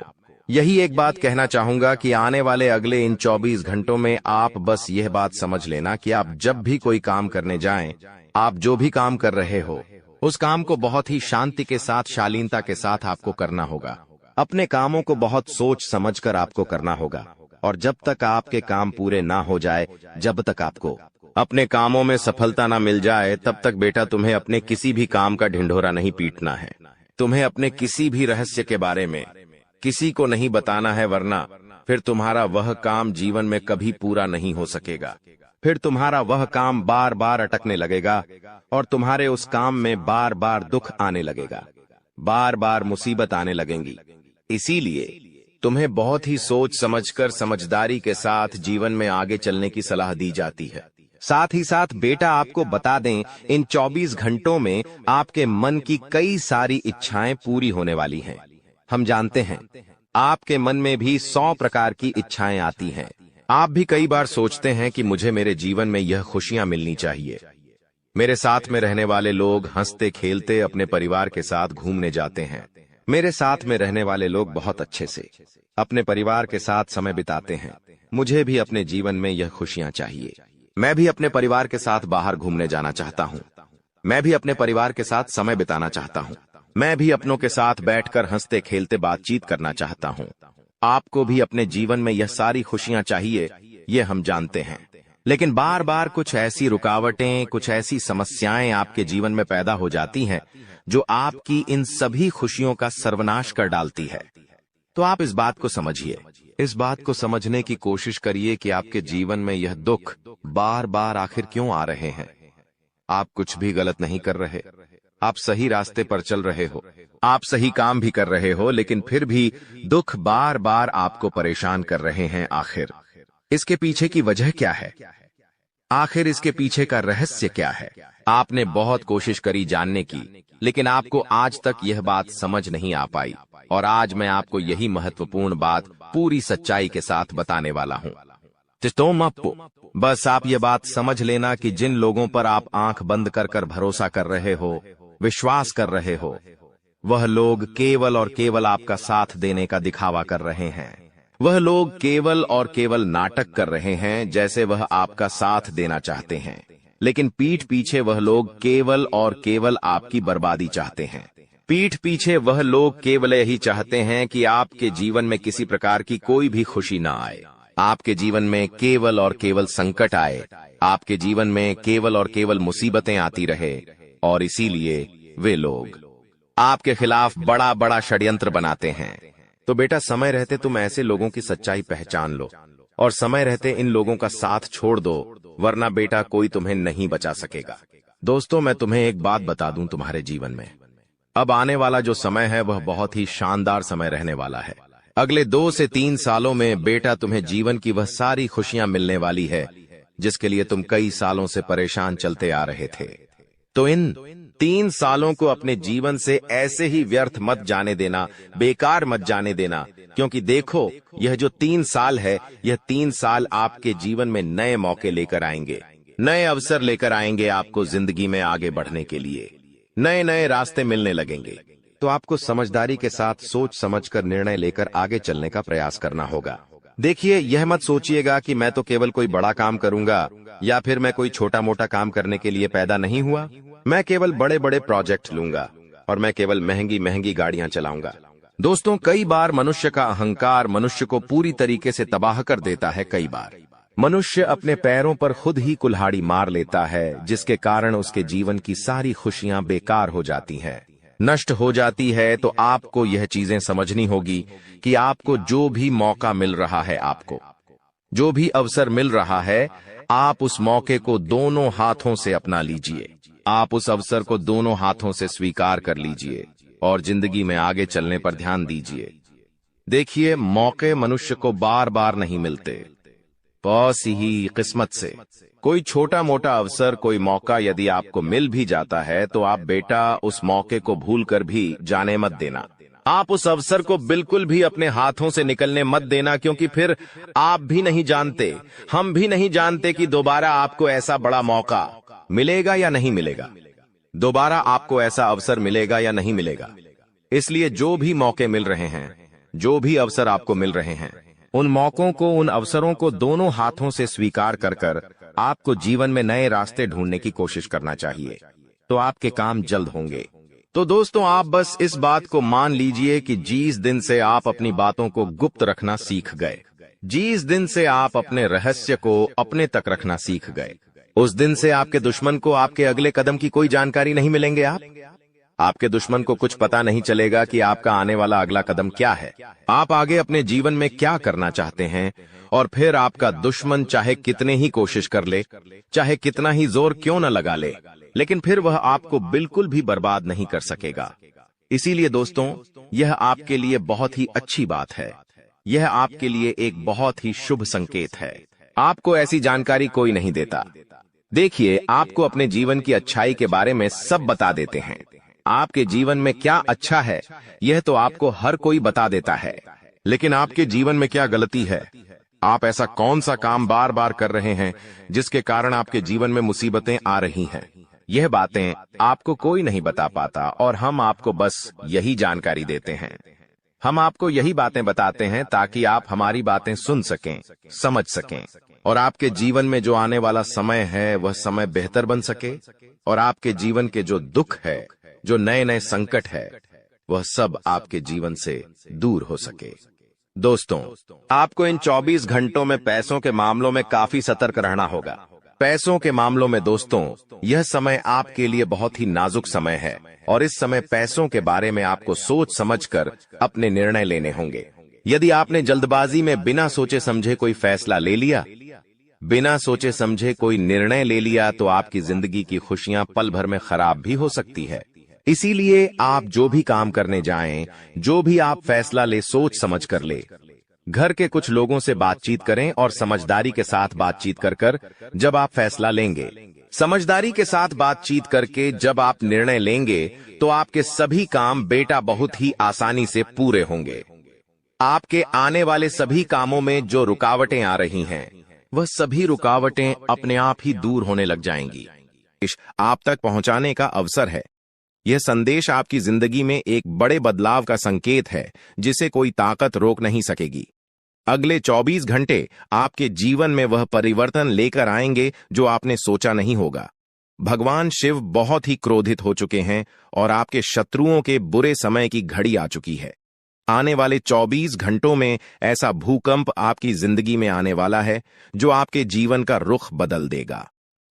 यही एक बात कहना चाहूंगा कि आने वाले अगले इन 24 घंटों में आप बस यह बात समझ लेना कि आप जब भी कोई काम करने जाएं, आप जो भी काम कर रहे हो, उस काम को बहुत ही शांति के साथ, शालीनता के साथ आपको करना होगा। अपने कामों को बहुत सोच समझकर आपको करना होगा। और जब तक आपके काम पूरे ना हो जाए, जब तक आपको अपने कामों में सफलता ना मिल जाए, तब तक बेटा तुम्हें अपने किसी भी काम का ढिंढोरा नहीं पीटना है। तुम्हें अपने किसी भी रहस्य के बारे में किसी को नहीं बताना है, वरना फिर तुम्हारा वह काम जीवन में कभी पूरा नहीं हो सकेगा। फिर तुम्हारा वह काम बार बार अटकने लगेगा और तुम्हारे उस काम में बार बार दुख आने लगेगा, बार बार मुसीबत आने लगेंगी। इसीलिए तुम्हें बहुत ही सोच समझकर, समझदारी के साथ जीवन में आगे चलने की सलाह दी जाती है। साथ ही साथ बेटा, आपको बता दें, इन 24 घंटों में आपके मन की कई सारी इच्छाएं पूरी होने वाली हैं। हम जानते हैं आपके मन में भी 100 प्रकार की इच्छाएं आती हैं, आप भी कई बार सोचते हैं कि मुझे मेरे जीवन में यह खुशियां मिलनी चाहिए। मेरे साथ में रहने वाले लोग हंसते खेलते अपने परिवार के साथ घूमने जाते हैं। मेरे साथ में रहने वाले लोग बहुत अच्छे से अपने परिवार के साथ समय बिताते हैं। मुझे भी अपने जीवन में यह खुशियां चाहिए। मैं भी अपने परिवार के साथ बाहर घूमने जाना चाहता हूं। मैं भी अपने परिवार के साथ समय बिताना चाहता हूं। मैं भी अपनों के साथ बैठकर हंसते खेलते बातचीत करना चाहता हूं। आपको भी अपने जीवन में यह सारी खुशियां चाहिए, ये हम जानते हैं। लेकिन बार बार कुछ ऐसी रुकावटें, कुछ ऐसी समस्याएं आपके जीवन में पैदा हो जाती हैं जो आपकी इन सभी खुशियों का सर्वनाश कर डालती है। तो आप इस बात को समझिए, इस बात को समझने की कोशिश करिए कि आपके जीवन में यह दुख बार बार आखिर क्यों आ रहे हैं। आप कुछ भी गलत नहीं कर रहे, आप सही रास्ते पर चल रहे हो, आप सही काम भी कर रहे हो, लेकिन फिर भी दुख बार बार आपको परेशान कर रहे हैं। आखिर इसके पीछे की वजह क्या है? आखिर इसके पीछे का रहस्य क्या है? आपने बहुत कोशिश करी जानने की, लेकिन आपको आज तक यह बात समझ नहीं आ पाई। और आज मैं आपको यही महत्वपूर्ण बात पूरी सच्चाई के साथ बताने वाला हूं। बस आप ये बात समझ लेना कि जिन लोगों पर आप आंख बंद कर कर भरोसा कर रहे हो, विश्वास कर रहे हो, वह लोग केवल और केवल आपका साथ देने का दिखावा कर रहे हैं। वह लोग केवल और केवल नाटक कर रहे हैं, जैसे वह आपका साथ देना चाहते हैं, लेकिन पीठ पीछे वह लोग केवल और केवल आपकी बर्बादी चाहते हैं। पीठ पीछे वह लोग केवल यही चाहते हैं कि आपके जीवन में किसी प्रकार की कोई भी खुशी ना आए, आपके जीवन में केवल और केवल संकट आए, आपके जीवन में केवल और केवल मुसीबतें आती रहे। और इसीलिए वे लोग आपके खिलाफ बड़ा बड़ा षड्यंत्र बनाते हैं। तो बेटा, समय रहते तुम ऐसे लोगों की सच्चाई पहचान लो और समय रहते इन लोगों का साथ छोड़ दो, वरना बेटा कोई तुम्हें नहीं बचा सकेगा। दोस्तों, मैं तुम्हें एक बात बता दूं, तुम्हारे जीवन में अब आने वाला जो समय है वह बहुत ही शानदार समय रहने वाला है। अगले 2 से 3 सालों में बेटा तुम्हें जीवन की वह सारी खुशियां मिलने वाली है जिसके लिए तुम कई सालों से परेशान चलते आ रहे थे। तो इन 3 सालों को अपने जीवन से ऐसे ही व्यर्थ मत जाने देना, बेकार मत जाने देना, क्योंकि देखो, यह जो 3 साल है, यह 3 साल आपके जीवन में नए मौके लेकर आएंगे, नए अवसर लेकर आएंगे। आपको जिंदगी में आगे बढ़ने के लिए नए नए रास्ते मिलने लगेंगे। तो आपको समझदारी के साथ सोच समझकर निर्णय लेकर आगे चलने का प्रयास करना होगा। देखिए, यह मत सोचिएगा कि मैं तो केवल कोई बड़ा काम करूंगा या फिर मैं कोई छोटा मोटा काम करने के लिए पैदा नहीं हुआ। मैं केवल बड़े बड़े प्रोजेक्ट लूंगा और मैं केवल महंगी महंगी गाड़ियां चलाऊंगा। दोस्तों, कई बार मनुष्य का अहंकार मनुष्य को पूरी तरीके से तबाह कर देता है। कई बार मनुष्य अपने पैरों पर खुद ही कुल्हाड़ी मार लेता है, जिसके कारण उसके जीवन की सारी खुशियां बेकार हो जाती हैं, नष्ट हो जाती है। तो आपको यह चीजें समझनी होगी कि आपको जो भी मौका मिल रहा है, आपको जो भी अवसर मिल रहा है, आप उस मौके को दोनों हाथों से अपना लीजिए। आप उस अवसर को दोनों हाथों से स्वीकार कर लीजिए और जिंदगी में आगे चलने पर ध्यान दीजिए। देखिए, मौके मनुष्य को बार बार नहीं मिलते, बस ही किस्मत से। कोई छोटा मोटा अवसर, कोई मौका यदि आपको मिल भी जाता है तो आप बेटा उस मौके को भूलकर भी जाने मत देना। आप उस अवसर को बिल्कुल भी अपने हाथों से निकलने मत देना, क्योंकि फिर आप भी नहीं जानते, हम भी नहीं जानते कि दोबारा आपको ऐसा बड़ा मौका मिलेगा या नहीं मिलेगा, दोबारा आपको ऐसा अवसर मिलेगा या नहीं मिलेगा। इसलिए जो भी मौके मिल रहे हैं, जो भी अवसर आपको मिल रहे हैं, उन मौकों को, उन अवसरों को दोनों हाथों से स्वीकार कर कर आपको जीवन में नए रास्ते ढूंढने की कोशिश करना चाहिए। तो आपके काम जल्द होंगे। तो दोस्तों, आप बस इस बात को मान लीजिए कि जिस दिन से आप अपनी बातों को गुप्त रखना सीख गए, जिस दिन से आप अपने रहस्य को अपने तक रखना सीख गए, उस दिन से आपके दुश्मन को आपके अगले कदम की कोई जानकारी नहीं मिलेंगे। आपके दुश्मन को कुछ पता नहीं चलेगा कि आपका आने वाला अगला कदम क्या है, आप आगे अपने जीवन में क्या करना चाहते हैं। और फिर आपका दुश्मन चाहे कितने ही कोशिश कर ले, चाहे कितना ही जोर क्यों न लगा ले, लेकिन फिर वह आपको बिल्कुल भी बर्बाद नहीं कर सकेगा। इसीलिए दोस्तों, यह आपके लिए बहुत ही अच्छी बात है, यह आपके लिए एक बहुत ही शुभ संकेत है। आपको ऐसी जानकारी कोई नहीं देता। देखिए, आपको अपने जीवन की अच्छाई के बारे में सब बता देते हैं। आपके जीवन में क्या अच्छा है, यह तो आपको हर कोई बता देता है, लेकिन आपके जीवन में क्या गलती है, आप ऐसा कौन सा काम बार बार कर रहे हैं जिसके कारण आपके जीवन में मुसीबतें आ रही हैं? यह बातें आपको कोई नहीं बता पाता और हम आपको बस यही जानकारी देते हैं। हम आपको यही बातें बताते हैं ताकि आप हमारी बातें सुन सकें, समझ सकें और आपके जीवन में जो आने वाला समय है वह समय बेहतर बन सके और आपके जीवन के जो दुख है, जो नए नए संकट है, वह सब आपके जीवन से दूर हो सके। दोस्तों, आपको इन 24 घंटों में पैसों के मामलों में काफी सतर्क रहना होगा। पैसों के मामलों में दोस्तों, यह समय आपके लिए बहुत ही नाजुक समय है और इस समय पैसों के बारे में आपको सोच समझकर अपने निर्णय लेने होंगे। यदि आपने जल्दबाजी में बिना सोचे समझे कोई फैसला ले लिया, बिना सोचे समझे कोई निर्णय ले लिया, तो आपकी जिंदगी की खुशियां पल भर में खराब भी हो सकती है। इसीलिए आप जो भी काम करने जाएं, जो भी आप फैसला ले, सोच समझ कर ले। घर के कुछ लोगों से बातचीत करें और समझदारी के साथ बातचीत कर जब आप फैसला लेंगे, समझदारी के साथ बातचीत करके जब आप निर्णय लेंगे, तो आपके सभी काम बेटा बहुत ही आसानी से पूरे होंगे। आपके आने वाले सभी कामों में जो रुकावटें आ रही हैं, वह सभी रुकावटें अपने आप ही दूर होने लग जाएंगी। आप तक पहुंचाने का अवसर है। यह संदेश आपकी जिंदगी में एक बड़े बदलाव का संकेत है जिसे कोई ताकत रोक नहीं सकेगी। अगले 24 घंटे आपके जीवन में वह परिवर्तन लेकर आएंगे जो आपने सोचा नहीं होगा। भगवान शिव बहुत ही क्रोधित हो चुके हैं और आपके शत्रुओं के बुरे समय की घड़ी आ चुकी है। आने वाले 24 घंटों में ऐसा भूकंप आपकी जिंदगी में आने वाला है जो आपके जीवन का रुख बदल देगा।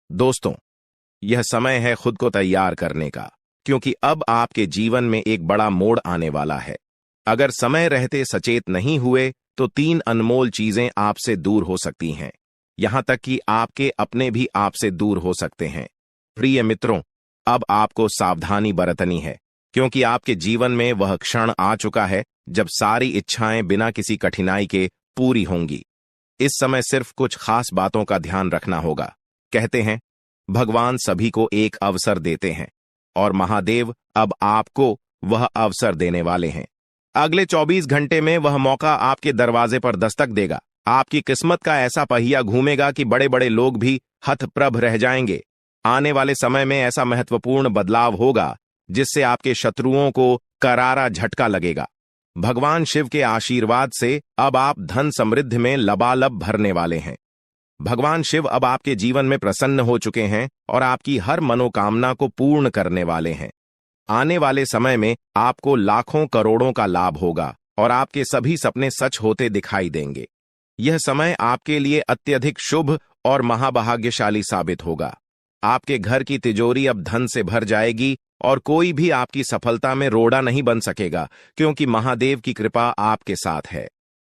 दोस्तों, यह समय है खुद को तैयार करने का, क्योंकि अब आपके जीवन में एक बड़ा मोड़ आने वाला है। अगर समय रहते सचेत नहीं हुए तो 3 अनमोल चीजें आपसे दूर हो सकती हैं। यहां तक कि आपके अपने भी आपसे दूर हो सकते हैं। प्रिय मित्रों, अब आपको सावधानी बरतनी है, क्योंकि आपके जीवन में वह क्षण आ चुका है जब सारी इच्छाएं बिना किसी कठिनाई के पूरी होंगी। इस समय सिर्फ कुछ खास बातों का ध्यान रखना होगा। कहते हैं, भगवान सभी को एक अवसर देते हैं और महादेव अब आपको वह अवसर देने वाले हैं। अगले 24 घंटे में वह मौका आपके दरवाजे पर दस्तक देगा। आपकी किस्मत का ऐसा पहिया घूमेगा कि बड़े बड़े लोग भी हतप्रभ रह जाएंगे। आने वाले समय में ऐसा महत्वपूर्ण बदलाव होगा जिससे आपके शत्रुओं को करारा झटका लगेगा। भगवान शिव के आशीर्वाद से अब आप धन समृद्धि में लबालब भरने वाले हैं। भगवान शिव अब आपके जीवन में प्रसन्न हो चुके हैं और आपकी हर मनोकामना को पूर्ण करने वाले हैं। आने वाले समय में आपको लाखों करोड़ों का लाभ होगा और आपके सभी सपने सच होते दिखाई देंगे। यह समय आपके लिए अत्यधिक शुभ और महाभाग्यशाली साबित होगा। आपके घर की तिजोरी अब धन से भर जाएगी और कोई भी आपकी सफलता में रोड़ा नहीं बन सकेगा, क्योंकि महादेव की कृपा आपके साथ है।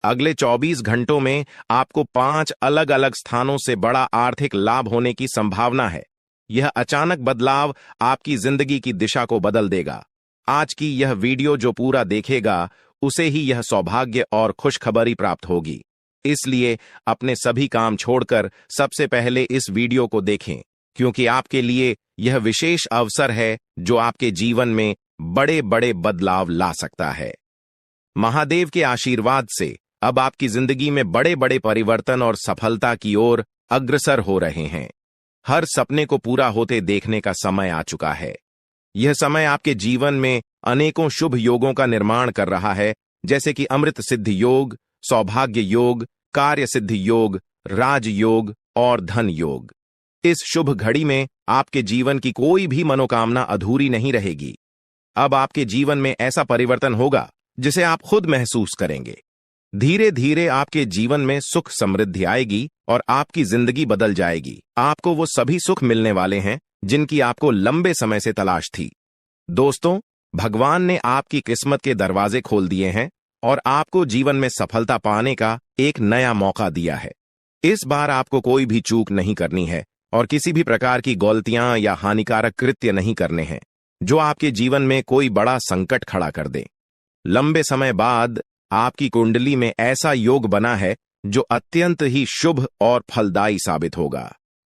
अगले 24 घंटों में आपको 5 अलग अलग स्थानों से बड़ा आर्थिक लाभ होने की संभावना है। यह अचानक बदलाव आपकी जिंदगी की दिशा को बदल देगा। आज की यह वीडियो जो पूरा देखेगा उसे ही यह सौभाग्य और खुशखबरी प्राप्त होगी। इसलिए अपने सभी काम छोड़कर सबसे पहले इस वीडियो को देखें, क्योंकि आपके लिए यह विशेष अवसर है जो आपके जीवन में बड़े बड़े बदलाव ला सकता है। महादेव के आशीर्वाद से अब आपकी जिंदगी में बड़े बड़े परिवर्तन और सफलता की ओर अग्रसर हो रहे हैं। हर सपने को पूरा होते देखने का समय आ चुका है। यह समय आपके जीवन में अनेकों शुभ योगों का निर्माण कर रहा है, जैसे कि अमृत सिद्धि योग, सौभाग्य योग, कार्य सिद्धि योग, राज योग और धन योग। इस शुभ घड़ी में आपके जीवन की कोई भी मनोकामना अधूरी नहीं रहेगी। अब आपके जीवन में ऐसा परिवर्तन होगा जिसे आप खुद महसूस करेंगे। धीरे धीरे आपके जीवन में सुख समृद्धि आएगी और आपकी जिंदगी बदल जाएगी। आपको वो सभी सुख मिलने वाले हैं जिनकी आपको लंबे समय से तलाश थी। दोस्तों, भगवान ने आपकी किस्मत के दरवाजे खोल दिए हैं और आपको जीवन में सफलता पाने का एक नया मौका दिया है। इस बार आपको कोई भी चूक नहीं करनी है और किसी भी प्रकार की गलतियां या हानिकारक कृत्य नहीं करने हैं जो आपके जीवन में कोई बड़ा संकट खड़ा कर दे। लंबे समय बाद आपकी कुंडली में ऐसा योग बना है जो अत्यंत ही शुभ और फलदायी साबित होगा।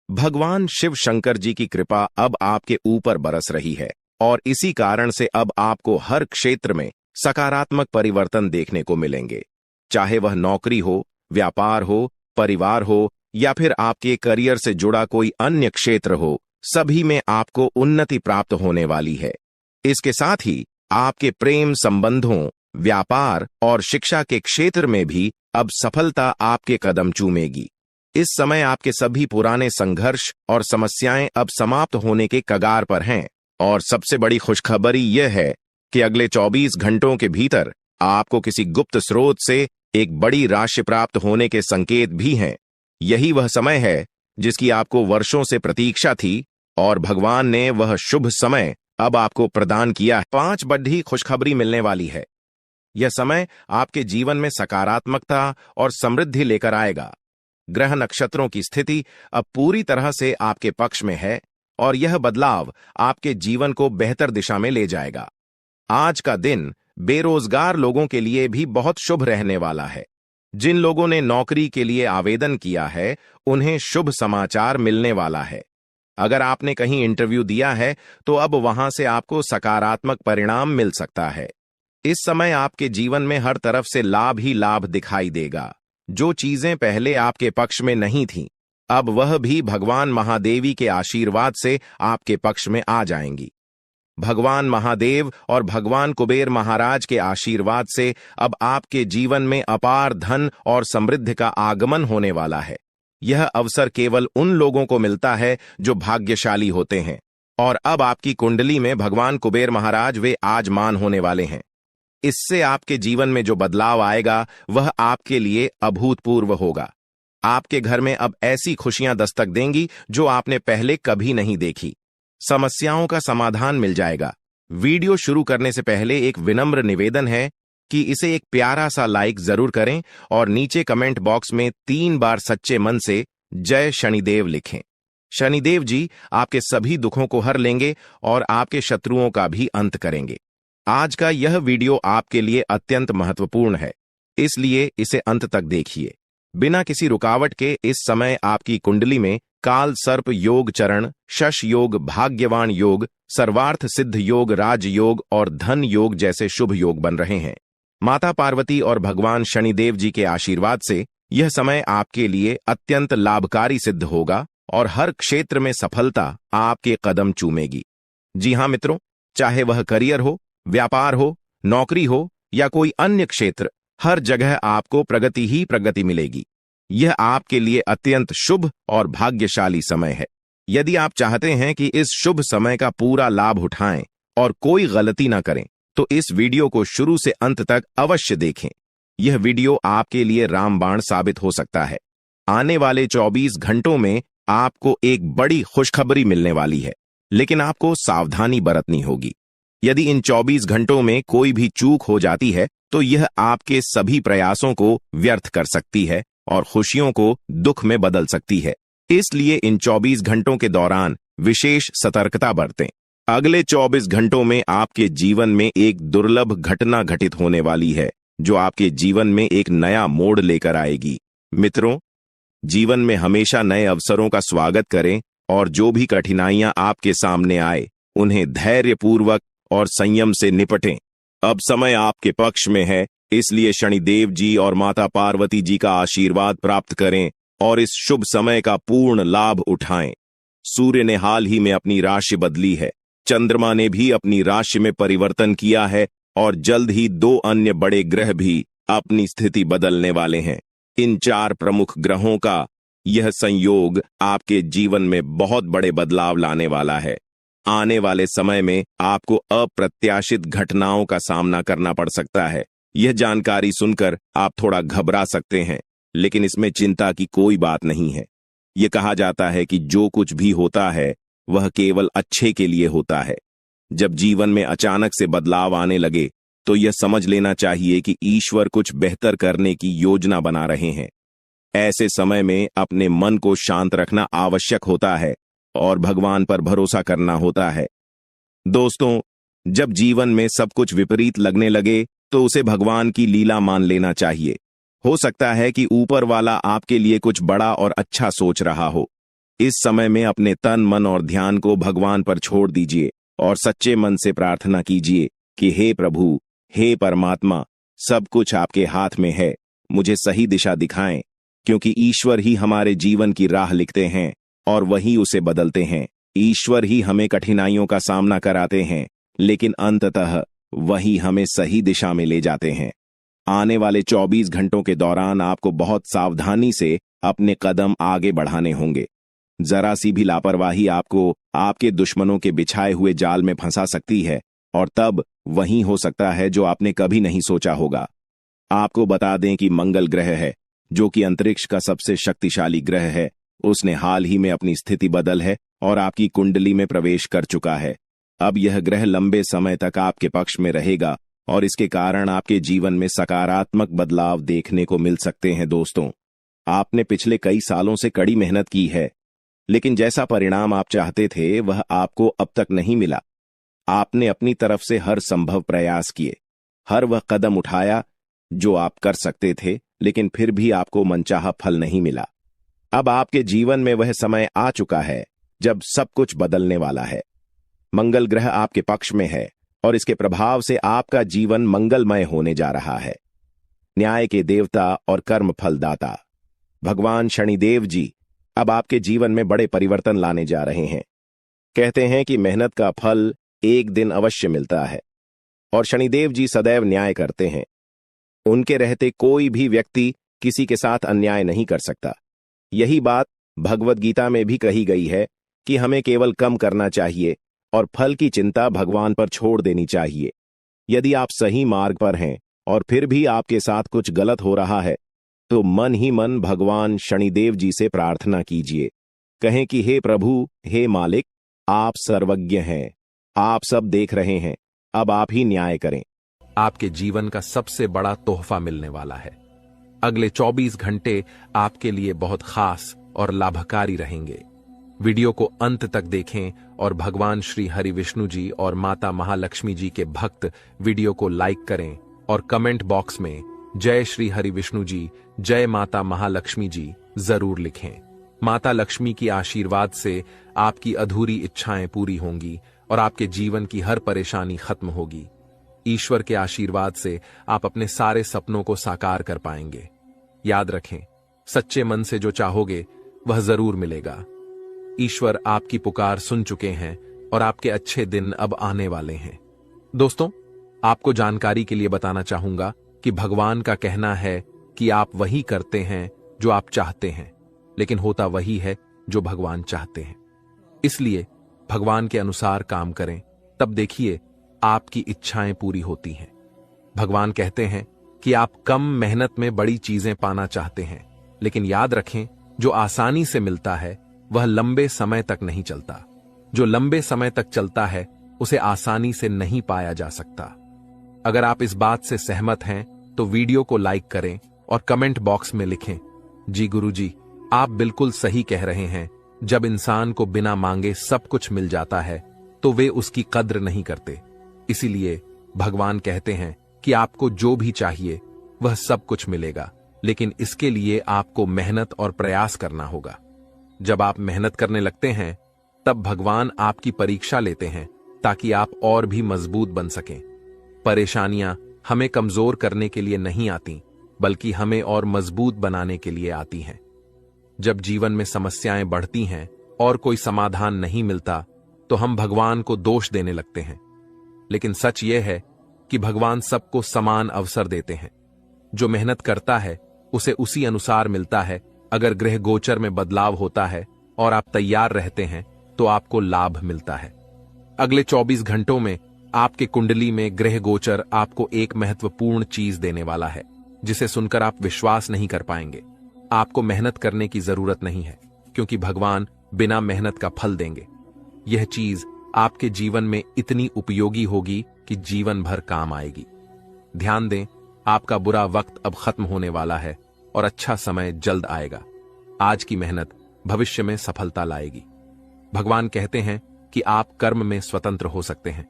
भगवान शिव शंकर जी की कृपा अब आपके ऊपर बरस रही है और इसी कारण से अब आपको हर क्षेत्र में सकारात्मक परिवर्तन देखने को मिलेंगे। चाहे वह नौकरी हो, व्यापार हो, परिवार हो या फिर आपके करियर से जुड़ा कोई अन्य क्षेत्र हो, सभी में आपको उन्नति प्राप्त होने वाली है। इसके साथ ही आपके प्रेम संबंधों, व्यापार और शिक्षा के क्षेत्र में भी अब सफलता आपके कदम चूमेगी। इस समय आपके सभी पुराने संघर्ष और समस्याएं अब समाप्त होने के कगार पर हैं और सबसे बड़ी खुशखबरी यह है कि अगले 24 घंटों के भीतर आपको किसी गुप्त स्रोत से एक बड़ी राशि प्राप्त होने के संकेत भी हैं। यही वह समय है जिसकी आपको वर्षों से प्रतीक्षा थी और भगवान ने वह शुभ समय अब आपको प्रदान किया है। 5 बड़ी खुशखबरी मिलने वाली है। यह समय आपके जीवन में सकारात्मकता और समृद्धि लेकर आएगा। ग्रह नक्षत्रों की स्थिति अब पूरी तरह से आपके पक्ष में है और यह बदलाव आपके जीवन को बेहतर दिशा में ले जाएगा। आज का दिन बेरोजगार लोगों के लिए भी बहुत शुभ रहने वाला है। जिन लोगों ने नौकरी के लिए आवेदन किया है, उन्हें शुभ समाचार मिलने वाला है। अगर आपने कहीं इंटरव्यू दिया है तो अब वहां से आपको सकारात्मक परिणाम मिल सकता है। इस समय आपके जीवन में हर तरफ से लाभ ही लाभ दिखाई देगा। जो चीजें पहले आपके पक्ष में नहीं थीं, अब वह भी भगवान महादेवी के आशीर्वाद से आपके पक्ष में आ जाएंगी। भगवान महादेव और भगवान कुबेर महाराज के आशीर्वाद से अब आपके जीवन में अपार धन और समृद्धि का आगमन होने वाला है। यह अवसर केवल उन लोगों को मिलता है जो भाग्यशाली होते हैं और अब आपकी कुंडली में भगवान कुबेर महाराज वे आजमान होने वाले हैं। इससे आपके जीवन में जो बदलाव आएगा वह आपके लिए अभूतपूर्व होगा। आपके घर में अब ऐसी खुशियां दस्तक देंगी जो आपने पहले कभी नहीं देखी। समस्याओं का समाधान मिल जाएगा। वीडियो शुरू करने से पहले एक विनम्र निवेदन है कि इसे एक प्यारा सा लाइक जरूर करें और नीचे कमेंट बॉक्स में 3 बार सच्चे मन से जय शनिदेव लिखें। शनिदेव जी आपके सभी दुखों को हर लेंगे और आपके शत्रुओं का भी अंत करेंगे। आज का यह वीडियो आपके लिए अत्यंत महत्वपूर्ण है, इसलिए इसे अंत तक देखिए। बिना किसी रुकावट के इस समय आपकी कुंडली में काल सर्प योग चरण, शश योग, भाग्यवान योग, सर्वार्थ सिद्ध योग, राज योग और धन योग जैसे शुभ योग बन रहे हैं। माता पार्वती और भगवान शनिदेव जी के आशीर्वाद से यह समय आपके लिए अत्यंत लाभकारी सिद्ध होगा और हर क्षेत्र में सफलता आपके कदम चूमेगी। जी हाँ मित्रों, चाहे वह करियर हो, व्यापार हो, नौकरी हो या कोई अन्य क्षेत्र, हर जगह आपको प्रगति ही प्रगति मिलेगी। यह आपके लिए अत्यंत शुभ और भाग्यशाली समय है। यदि आप चाहते हैं कि इस शुभ समय का पूरा लाभ उठाएं और कोई गलती ना करें, तो इस वीडियो को शुरू से अंत तक अवश्य देखें। यह वीडियो आपके लिए रामबाण साबित हो सकता है। आने वाले 24 घंटों में आपको एक बड़ी खुशखबरी मिलने वाली है, लेकिन आपको सावधानी बरतनी होगी। यदि इन 24 घंटों में कोई भी चूक हो जाती है तो यह आपके सभी प्रयासों को व्यर्थ कर सकती है और खुशियों को दुख में बदल सकती है। इसलिए इन 24 घंटों के दौरान विशेष सतर्कता बरतें। अगले 24 घंटों में आपके जीवन में एक दुर्लभ घटना घटित होने वाली है जो आपके जीवन में एक नया मोड़ लेकर आएगी। मित्रों, जीवन में हमेशा नए अवसरों का स्वागत करें और जो भी कठिनाइयां आपके सामने आए उन्हें धैर्यपूर्वक और संयम से निपटें। अब समय आपके पक्ष में है, इसलिए शनिदेव जी और माता पार्वती जी का आशीर्वाद प्राप्त करें और इस शुभ समय का पूर्ण लाभ उठाएं। सूर्य ने हाल ही में अपनी राशि बदली है, चंद्रमा ने भी अपनी राशि में परिवर्तन किया है और जल्द ही 2 अन्य बड़े ग्रह भी अपनी स्थिति बदलने वाले हैं। इन 4 प्रमुख ग्रहों का यह संयोग आपके जीवन में बहुत बड़े बदलाव लाने वाला है। आने वाले समय में आपको अप्रत्याशित घटनाओं का सामना करना पड़ सकता है। यह जानकारी सुनकर आप थोड़ा घबरा सकते हैं, लेकिन इसमें चिंता की कोई बात नहीं है। यह कहा जाता है कि जो कुछ भी होता है वह केवल अच्छे के लिए होता है। जब जीवन में अचानक से बदलाव आने लगे तो यह समझ लेना चाहिए कि ईश्वर कुछ बेहतर करने की योजना बना रहे हैं। ऐसे समय में अपने मन को शांत रखना आवश्यक होता है और भगवान पर भरोसा करना होता है। दोस्तों, जब जीवन में सब कुछ विपरीत लगने लगे तो उसे भगवान की लीला मान लेना चाहिए। हो सकता है कि ऊपर वाला आपके लिए कुछ बड़ा और अच्छा सोच रहा हो। इस समय में अपने तन, मन और ध्यान को भगवान पर छोड़ दीजिए और सच्चे मन से प्रार्थना कीजिए कि हे प्रभु, हे परमात्मा, सब कुछ आपके हाथ में है। मुझे सही दिशा दिखाएं, क्योंकि ईश्वर ही हमारे जीवन की राह लिखते हैं और वही उसे बदलते हैं। ईश्वर ही हमें कठिनाइयों का सामना कराते हैं, लेकिन अंततः वही हमें सही दिशा में ले जाते हैं। आने वाले 24 घंटों के दौरान आपको बहुत सावधानी से अपने कदम आगे बढ़ाने होंगे। जरा सी भी लापरवाही आपको आपके दुश्मनों के बिछाए हुए जाल में फंसा सकती है, और तब वही हो सकता है जो आपने कभी नहीं सोचा होगा। आपको बता दें कि मंगल ग्रह है, जो कि अंतरिक्ष का सबसे शक्तिशाली ग्रह है, उसने हाल ही में अपनी स्थिति बदल है और आपकी कुंडली में प्रवेश कर चुका है। अब यह ग्रह लंबे समय तक आपके पक्ष में रहेगा और इसके कारण आपके जीवन में सकारात्मक बदलाव देखने को मिल सकते हैं। दोस्तों, आपने पिछले कई सालों से कड़ी मेहनत की है, लेकिन जैसा परिणाम आप चाहते थे वह आपको अब तक नहीं मिला। आपने अपनी तरफ से हर संभव प्रयास किए, हर वह कदम उठाया जो आप कर सकते थे, लेकिन फिर भी आपको मनचाहा फल नहीं मिला। अब आपके जीवन में वह समय आ चुका है जब सब कुछ बदलने वाला है। मंगल ग्रह आपके पक्ष में है और इसके प्रभाव से आपका जीवन मंगलमय होने जा रहा है। न्याय के देवता और कर्म फलदाता भगवान शनिदेव जी अब आपके जीवन में बड़े परिवर्तन लाने जा रहे हैं। कहते हैं कि मेहनत का फल एक दिन अवश्य मिलता है, और शनिदेव जी सदैव न्याय करते हैं। उनके रहते कोई भी व्यक्ति किसी के साथ अन्याय नहीं कर सकता। यही बात भगवद गीता में भी कही गई है कि हमें केवल कम करना चाहिए और फल की चिंता भगवान पर छोड़ देनी चाहिए। यदि आप सही मार्ग पर हैं और फिर भी आपके साथ कुछ गलत हो रहा है, तो मन ही मन भगवान शनिदेव जी से प्रार्थना कीजिए। कहें कि हे प्रभु, हे मालिक, आप सर्वज्ञ हैं, आप सब देख रहे हैं, अब आप ही न्याय करें। आपके जीवन का सबसे बड़ा तोहफा मिलने वाला है। अगले 24 घंटे आपके लिए बहुत खास और लाभकारी रहेंगे। वीडियो को अंत तक देखें और भगवान श्री हरि विष्णु जी और माता महालक्ष्मी जी के भक्त वीडियो को लाइक करें और कमेंट बॉक्स में जय श्री हरि विष्णु जी, जय माता महालक्ष्मी जी जरूर लिखें। माता लक्ष्मी की आशीर्वाद से आपकी अधूरी इच्छाएं पूरी होंगी और आपके जीवन की हर परेशानी खत्म होगी। ईश्वर के आशीर्वाद से आप अपने सारे सपनों को साकार कर पाएंगे। याद रखें, सच्चे मन से जो चाहोगे वह जरूर मिलेगा। ईश्वर आपकी पुकार सुन चुके हैं और आपके अच्छे दिन अब आने वाले हैं। दोस्तों, आपको जानकारी के लिए बताना चाहूंगा कि भगवान का कहना है कि आप वही करते हैं जो आप चाहते हैं, लेकिन होता वही है जो भगवान चाहते हैं। इसलिए भगवान के अनुसार काम करें, तब देखिए आपकी इच्छाएं पूरी होती हैं। भगवान कहते हैं कि आप कम मेहनत में बड़ी चीजें पाना चाहते हैं, लेकिन याद रखें, जो आसानी से मिलता है वह लंबे समय तक नहीं चलता। जो लंबे समय तक चलता है उसे आसानी से नहीं पाया जा सकता। अगर आप इस बात से सहमत हैं तो वीडियो को लाइक करें और कमेंट बॉक्स में लिखें, जी गुरुजी, आप बिल्कुल सही कह रहे हैं। जब इंसान को बिना मांगे सब कुछ मिल जाता है तो वे उसकी कद्र नहीं करते। इसीलिए भगवान कहते हैं कि आपको जो भी चाहिए वह सब कुछ मिलेगा, लेकिन इसके लिए आपको मेहनत और प्रयास करना होगा। जब आप मेहनत करने लगते हैं तब भगवान आपकी परीक्षा लेते हैं ताकि आप और भी मजबूत बन सकें। परेशानियां हमें कमजोर करने के लिए नहीं आती, बल्कि हमें और मजबूत बनाने के लिए आती हैं। जब जीवन में समस्याएं बढ़ती हैं और कोई समाधान नहीं मिलता तो हम भगवान को दोष देने लगते हैं, लेकिन सच यह है कि भगवान सबको समान अवसर देते हैं। जो मेहनत करता है उसे उसी अनुसार मिलता है। अगर ग्रह गोचर में बदलाव होता है और आप तैयार रहते हैं तो आपको लाभ मिलता है। अगले 24 घंटों में आपके कुंडली में ग्रह गोचर आपको एक महत्वपूर्ण चीज देने वाला है, जिसे सुनकर आप विश्वास नहीं कर पाएंगे। आपको मेहनत करने की जरूरत नहीं है, क्योंकि भगवान बिना मेहनत का फल देंगे। यह चीज आपके जीवन में इतनी उपयोगी होगी कि जीवन भर काम आएगी। ध्यान दें, आपका बुरा वक्त अब खत्म होने वाला है और अच्छा समय जल्द आएगा। आज की मेहनत भविष्य में सफलता लाएगी। भगवान कहते हैं कि आप कर्म में स्वतंत्र हो सकते हैं,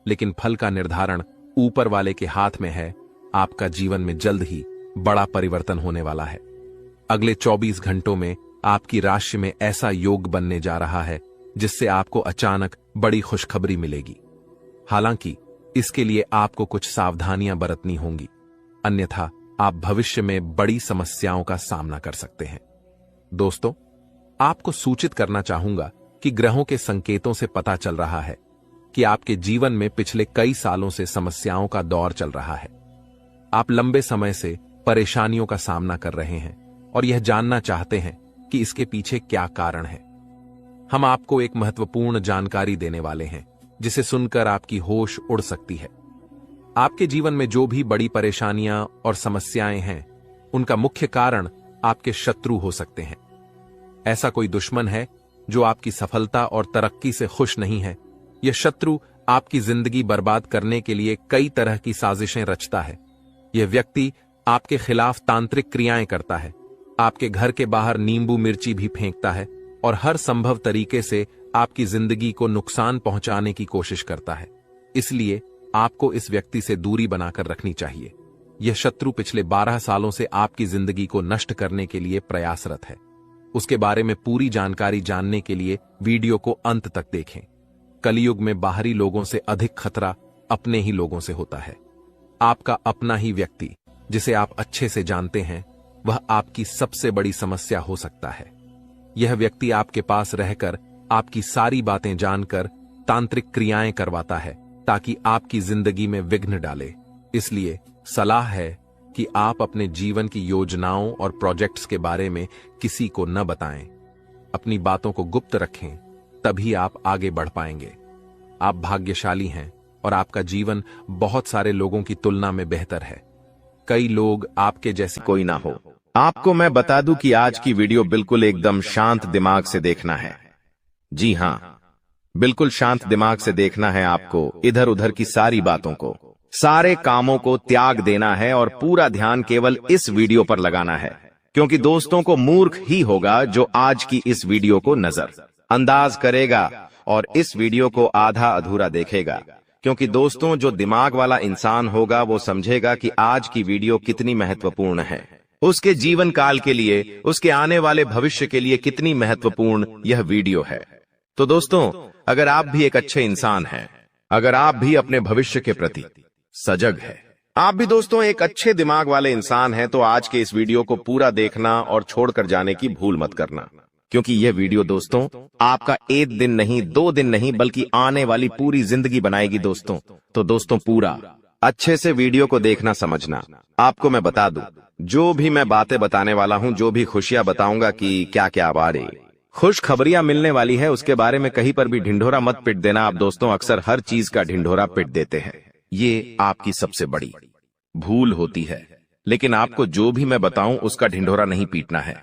लेकिन फल का निर्धारण ऊपर वाले के हाथ में है। आपका जीवन में जल्द ही बड़ा परिवर्तन होने वाला है। अगले 24 घंटों में आपकी राशि में ऐसा योग बनने जा रहा है जिससे आपको अचानक बड़ी खुशखबरी मिलेगी। हालांकि इसके लिए आपको कुछ सावधानियां बरतनी होंगी, अन्यथा आप भविष्य में बड़ी समस्याओं का सामना कर सकते हैं। दोस्तों, आपको सूचित करना चाहूंगा कि ग्रहों के संकेतों से पता चल रहा है कि आपके जीवन में पिछले कई सालों से समस्याओं का दौर चल रहा है। आप लंबे समय से परेशानियों का सामना कर रहे हैं और यह जानना चाहते हैं कि इसके पीछे क्या कारण है। हम आपको एक महत्वपूर्ण जानकारी देने वाले हैं जिसे सुनकर आपकी होश उड़ सकती है। आपके जीवन में जो भी बड़ी परेशानियां और समस्याएं हैं, उनका मुख्य कारण आपके शत्रु हो सकते हैं। ऐसा कोई दुश्मन है जो आपकी सफलता और तरक्की से खुश नहीं है। यह शत्रु आपकी जिंदगी बर्बाद करने के लिए कई तरह की साजिशें रचता है। यह व्यक्ति आपके खिलाफ तांत्रिक क्रियाएं करता है, आपके घर के बाहर नींबू मिर्ची भी फेंकता है और हर संभव तरीके से आपकी जिंदगी को नुकसान पहुंचाने की कोशिश करता है। इसलिए आपको इस व्यक्ति से दूरी बनाकर रखनी चाहिए। यह शत्रु पिछले 12 सालों से आपकी जिंदगी को नष्ट करने के लिए प्रयासरत है। उसके बारे में पूरी जानकारी जानने के लिए वीडियो को अंत तक देखें। कलयुग में बाहरी लोगों से अधिक खतरा अपने ही लोगों से होता है। आपका अपना ही व्यक्ति, जिसे आप अच्छे से जानते हैं, वह आपकी सबसे बड़ी समस्या हो सकता है। यह व्यक्ति आपके पास रहकर आपकी सारी बातें जानकर तांत्रिक क्रियाएं करवाता है ताकि आपकी जिंदगी में विघ्न डाले। इसलिए सलाह है कि आप अपने जीवन की योजनाओं और प्रोजेक्ट्स के बारे में किसी को न बताएं। अपनी बातों को गुप्त रखें, तभी आप आगे बढ़ पाएंगे। आप भाग्यशाली हैं और आपका जीवन बहुत सारे लोगों की तुलना में बेहतर है। कई लोग आपके जैसे कोई ना हो। आपको मैं बता दूं कि आज की वीडियो बिल्कुल एकदम शांत दिमाग से देखना है। जी हां, बिल्कुल शांत दिमाग से देखना है आपको। इधर उधर की सारी बातों को, सारे कामों को त्याग देना है और पूरा ध्यान केवल इस वीडियो पर लगाना है। क्योंकि दोस्तों को मूर्ख ही होगा जो आज की इस वीडियो को नजरअंदाज करेगा और इस वीडियो को आधा अधूरा देखेगा। क्योंकि दोस्तों, जो दिमाग वाला इंसान होगा वो समझेगा कि आज की वीडियो कितनी महत्वपूर्ण है, उसके जीवन काल के लिए, उसके आने वाले भविष्य के लिए कितनी महत्वपूर्ण यह वीडियो है। तो दोस्तों, अगर आप भी एक अच्छे इंसान हैं, अगर आप भी अपने भविष्य के प्रति सजग हैं, आप भी दोस्तों एक अच्छे दिमाग वाले इंसान हैं, तो आज के इस वीडियो को पूरा देखना और छोड़कर जाने की भूल मत करना। क्योंकि यह वीडियो दोस्तों आपका 1 दिन नहीं, 2 दिन नहीं, बल्कि आने वाली पूरी जिंदगी बनाएगी दोस्तों। तो दोस्तों, पूरा अच्छे से वीडियो को देखना, समझना। आपको मैं बता दूं, जो भी मैं बातें बताने वाला हूं, जो भी खुशियां बताऊंगा कि क्या क्या बारे खुश खबरियां मिलने वाली है, उसके बारे में कहीं पर भी ढिंढोरा मत पिट देना। आप दोस्तों अक्सर हर चीज का ढिंढोरा पिट देते हैं, ये आपकी सबसे बड़ी भूल होती है। लेकिन आपको जो भी मैं बताऊं उसका ढिंढोरा नहीं पीटना है,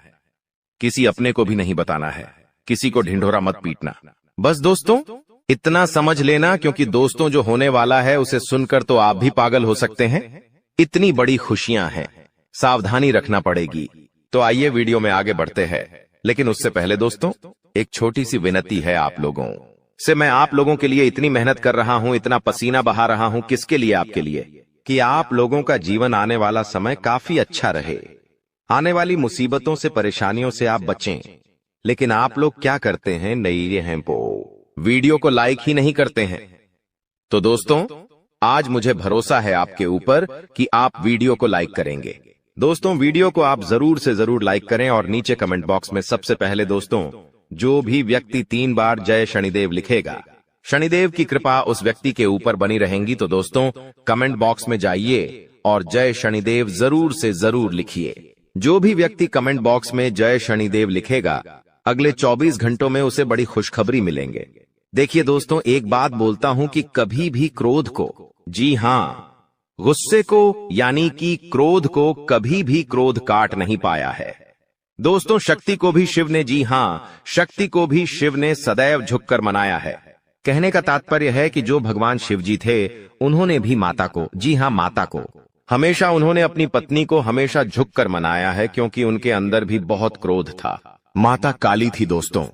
किसी अपने को भी नहीं बताना है, किसी को ढिंढोरा मत पीटना। बस दोस्तों इतना समझ लेना, क्योंकि दोस्तों जो होने वाला है उसे सुनकर तो आप भी पागल हो सकते हैं। इतनी बड़ी खुशियां हैं, सावधानी रखना पड़ेगी। तो आइए वीडियो में आगे बढ़ते हैं। लेकिन उससे पहले दोस्तों एक छोटी सी विनती है आप लोगों से। मैं आप लोगों के लिए इतनी मेहनत कर रहा हूं, इतना पसीना बहा रहा हूं, किसके लिए? आपके लिए, कि आप लोगों का जीवन आने वाला समय काफी अच्छा रहे, आने वाली मुसीबतों से, परेशानियों से आप बचें। लेकिन आप लोग क्या करते हैं? नई हैं वो वीडियो को लाइक ही नहीं करते हैं। तो दोस्तों आज मुझे भरोसा है आपके ऊपर कि आप वीडियो को लाइक करेंगे। दोस्तों वीडियो को आप जरूर से जरूर लाइक करें और नीचे कमेंट बॉक्स में सबसे पहले दोस्तों जो भी व्यक्ति 3 बार जय शनिदेव लिखेगा, शनिदेव की कृपा उस व्यक्ति के ऊपर बनी रहेंगी। तो दोस्तों कमेंट बॉक्स में जाइए और जय शनिदेव जरूर से जरूर लिखिए। जो भी व्यक्ति कमेंट बॉक्स में जय शनिदेव लिखेगा, अगले 24 घंटों में उसे बड़ी खुशखबरी मिलेंगे। देखिए दोस्तों, एक बात बोलता हूं कि कभी भी क्रोध को, जी हां गुस्से को, यानी कि क्रोध को कभी भी क्रोध काट नहीं पाया है। दोस्तों शक्ति को भी शिव ने, जी हां शक्ति को भी शिव ने सदैव झुककर मनाया है। कहने का तात्पर्य है कि जो भगवान शिव जी थे, उन्होंने भी माता को, जी हां माता को, हमेशा उन्होंने अपनी पत्नी को हमेशा झुककर मनाया है, क्योंकि उनके अंदर भी बहुत क्रोध था। माता काली थी दोस्तों,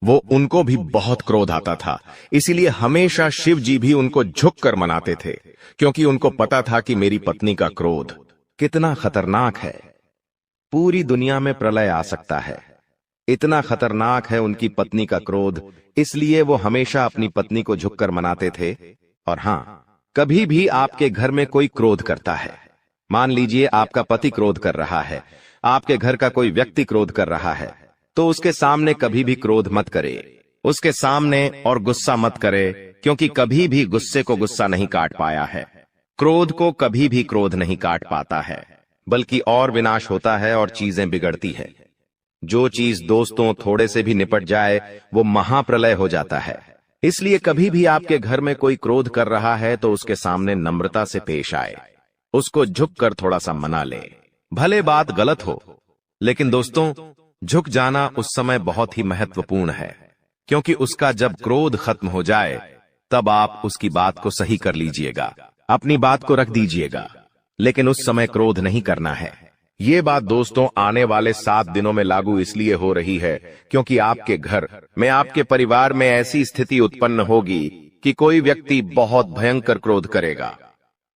वो उनको भी बहुत क्रोध आता था, इसीलिए हमेशा शिव जी भी उनको झुककर मनाते थे, क्योंकि उनको पता था कि मेरी पत्नी का क्रोध कितना खतरनाक है, पूरी दुनिया में प्रलय आ सकता है। इतना खतरनाक है उनकी पत्नी का क्रोध, इसलिए वो हमेशा अपनी पत्नी को झुककर मनाते थे। और हां, कभी भी आपके घर में कोई क्रोध करता है, मान लीजिए आपका पति क्रोध कर रहा है, आपके घर का कोई व्यक्ति क्रोध कर रहा है, तो उसके सामने कभी भी क्रोध मत करे, उसके सामने और गुस्सा मत करे, क्योंकि कभी भी गुस्से को गुस्सा नहीं काट पाया है। क्रोध को कभी भी क्रोध नहीं काट पाता है, बल्कि और विनाश होता है और चीजें बिगड़ती है। जो चीज दोस्तों थोड़े से भी निपट जाए वो महाप्रलय हो जाता है। इसलिए कभी भी आपके घर में कोई क्रोध कर रहा है तो उसके सामने नम्रता से पेश आए, उसको झुककर थोड़ा सा मना ले। भले बात गलत हो, लेकिन दोस्तों झुक जाना उस समय बहुत ही महत्वपूर्ण है, क्योंकि उसका जब क्रोध खत्म हो जाए तब आप उसकी बात को सही कर लीजिएगा, अपनी बात को रख दीजिएगा, लेकिन उस समय क्रोध नहीं करना है। ये बात दोस्तों आने वाले 7 दिनों में लागू इसलिए हो रही है क्योंकि आपके घर में, आपके परिवार में ऐसी स्थिति उत्पन्न होगी कि कोई व्यक्ति बहुत भयंकर क्रोध करेगा।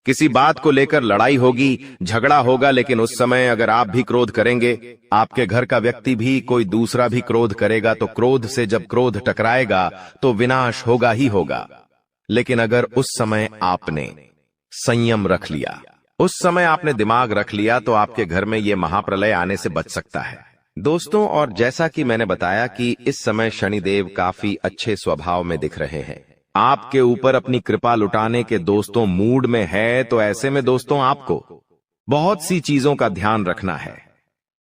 किसी बात को लेकर लड़ाई होगी, झगड़ा होगा, लेकिन उस समय अगर आप भी क्रोध करेंगे, आपके घर का व्यक्ति भी, कोई दूसरा भी क्रोध करेगा, तो क्रोध से जब क्रोध टकराएगा तो विनाश होगा ही होगा। लेकिन अगर उस समय आपने संयम रख लिया, उस समय आपने दिमाग रख लिया, तो आपके घर में यह महाप्रलय आने से बच सकता है दोस्तों। और जैसा कि मैंने बताया कि इस समय शनिदेव काफी अच्छे स्वभाव में दिख रहे हैं, आपके ऊपर अपनी कृपा लुटाने के दोस्तों मूड में है, तो ऐसे में दोस्तों आपको बहुत सी चीजों का ध्यान रखना है।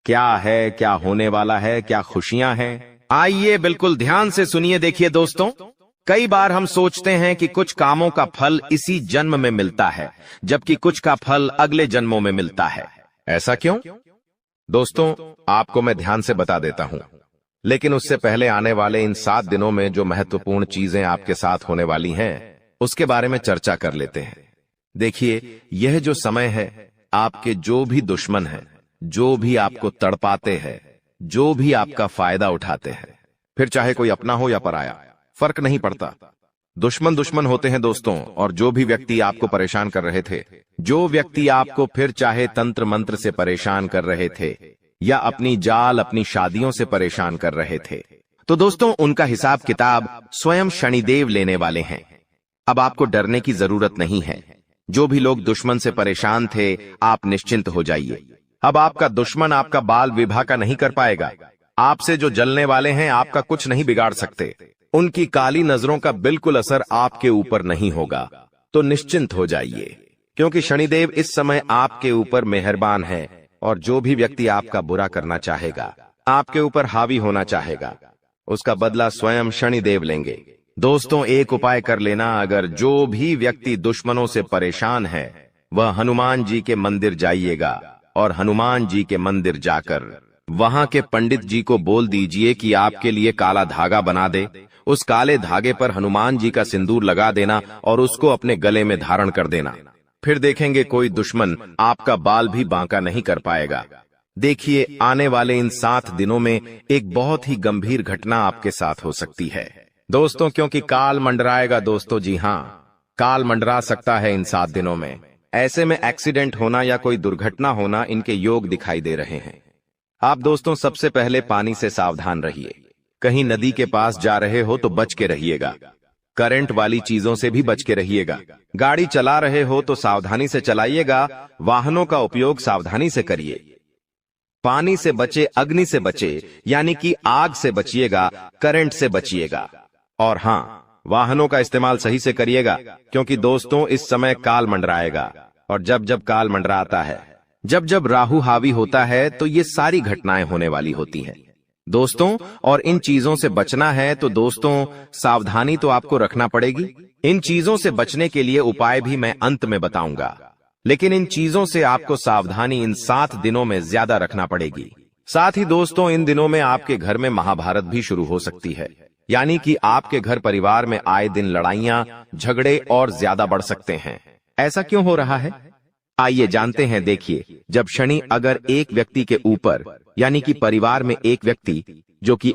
क्या है, क्या होने वाला है, क्या खुशियां हैं, आइए बिल्कुल ध्यान से सुनिए। देखिए दोस्तों, कई बार हम सोचते हैं कि कुछ कामों का फल इसी जन्म में मिलता है, जबकि कुछ का फल अगले जन्मों में मिलता है। ऐसा क्यों? दोस्तों आपको मैं ध्यान से बता देता हूं, लेकिन उससे पहले आने वाले इन 7 दिनों में जो महत्वपूर्ण चीजें आपके साथ होने वाली हैं, उसके बारे में चर्चा कर लेते हैं। देखिए, यह जो समय है, आपके जो भी दुश्मन हैं, जो भी आपको तड़पाते हैं, जो भी आपका फायदा उठाते हैं, फिर चाहे कोई अपना हो या पराया, फर्क नहीं पड़ता, दुश्मन दुश्मन होते हैं दोस्तों। और जो भी व्यक्ति आपको परेशान कर रहे थे, जो व्यक्ति आपको फिर चाहे तंत्र मंत्र से परेशान कर रहे थे या अपनी जाल, अपनी शादियों से परेशान कर रहे थे, तो दोस्तों उनका हिसाब किताब स्वयं शनिदेव लेने वाले हैं। अब आपको डरने की जरूरत नहीं है। जो भी लोग दुश्मन से परेशान थे, आप निश्चिंत हो जाइए। अब आपका दुश्मन आपका बाल विवाह का नहीं कर पाएगा। आपसे जो जलने वाले हैं, आपका कुछ नहीं बिगाड़ सकते। उनकी काली नजरों का बिल्कुल असर आपके ऊपर नहीं होगा। तो निश्चिंत हो जाइए, क्योंकि शनिदेव इस समय आपके ऊपर मेहरबान है, और जो भी व्यक्ति आपका बुरा करना चाहेगा, आपके ऊपर हावी होना चाहेगा, उसका बदला स्वयं शनिदेव लेंगे। दोस्तों एक उपाय कर लेना, अगर जो भी व्यक्ति दुश्मनों से परेशान है, वह हनुमान जी के मंदिर जाइएगा, और हनुमान जी के मंदिर जाकर वहां के पंडित जी को बोल दीजिए कि आपके लिए काला धागा बना दे। उस काले धागे पर हनुमान जी का सिंदूर लगा देना और उसको अपने गले में धारण कर देना। फिर देखेंगे कोई दुश्मन आपका बाल भी बांका नहीं कर पाएगा। देखिए, आने वाले इन 7 दिनों में एक बहुत ही गंभीर घटना आपके साथ हो सकती है दोस्तों, क्योंकि काल मंडराएगा दोस्तों। जी हां, काल मंडरा सकता है इन 7 दिनों में। ऐसे में एक्सीडेंट होना या कोई दुर्घटना होना, इनके योग दिखाई दे रहे हैं। आप दोस्तों सबसे पहले पानी से सावधान रहिए। कहीं नदी के पास जा रहे हो तो बच के रहिएगा। करंट वाली चीजों से भी बच के रहिएगा। गाड़ी चला रहे हो तो सावधानी से चलाइएगा। वाहनों का उपयोग सावधानी से करिए। पानी से बचे, अग्नि से बचे, यानी कि आग से बचिएगा, करंट से बचिएगा। और हां, वाहनों का इस्तेमाल सही से करिएगा, क्योंकि दोस्तों इस समय काल मंडराएगा। और जब जब काल मंडराता है, जब जब राहु हावी होता है, तो ये सारी घटनाएं होने वाली होती हैं दोस्तों। और इन चीजों से बचना है तो दोस्तों सावधानी तो आपको रखना पड़ेगी। इन चीजों से बचने के लिए उपाय भी मैं अंत में बताऊंगा, लेकिन इन चीजों से आपको सावधानी इन 7 दिनों में ज्यादा रखना पड़ेगी। साथ ही दोस्तों इन दिनों में आपके घर में महाभारत भी शुरू हो सकती है, यानी कि आपके घर परिवार में आए दिन लड़ाइयां, झगड़े और ज्यादा बढ़ सकते हैं। ऐसा क्यों हो रहा है, आइए जानते हैं। देखिए, जब शनि अगर एक व्यक्ति के ऊपर, यानी कि परिवार में एक व्यक्ति जो कि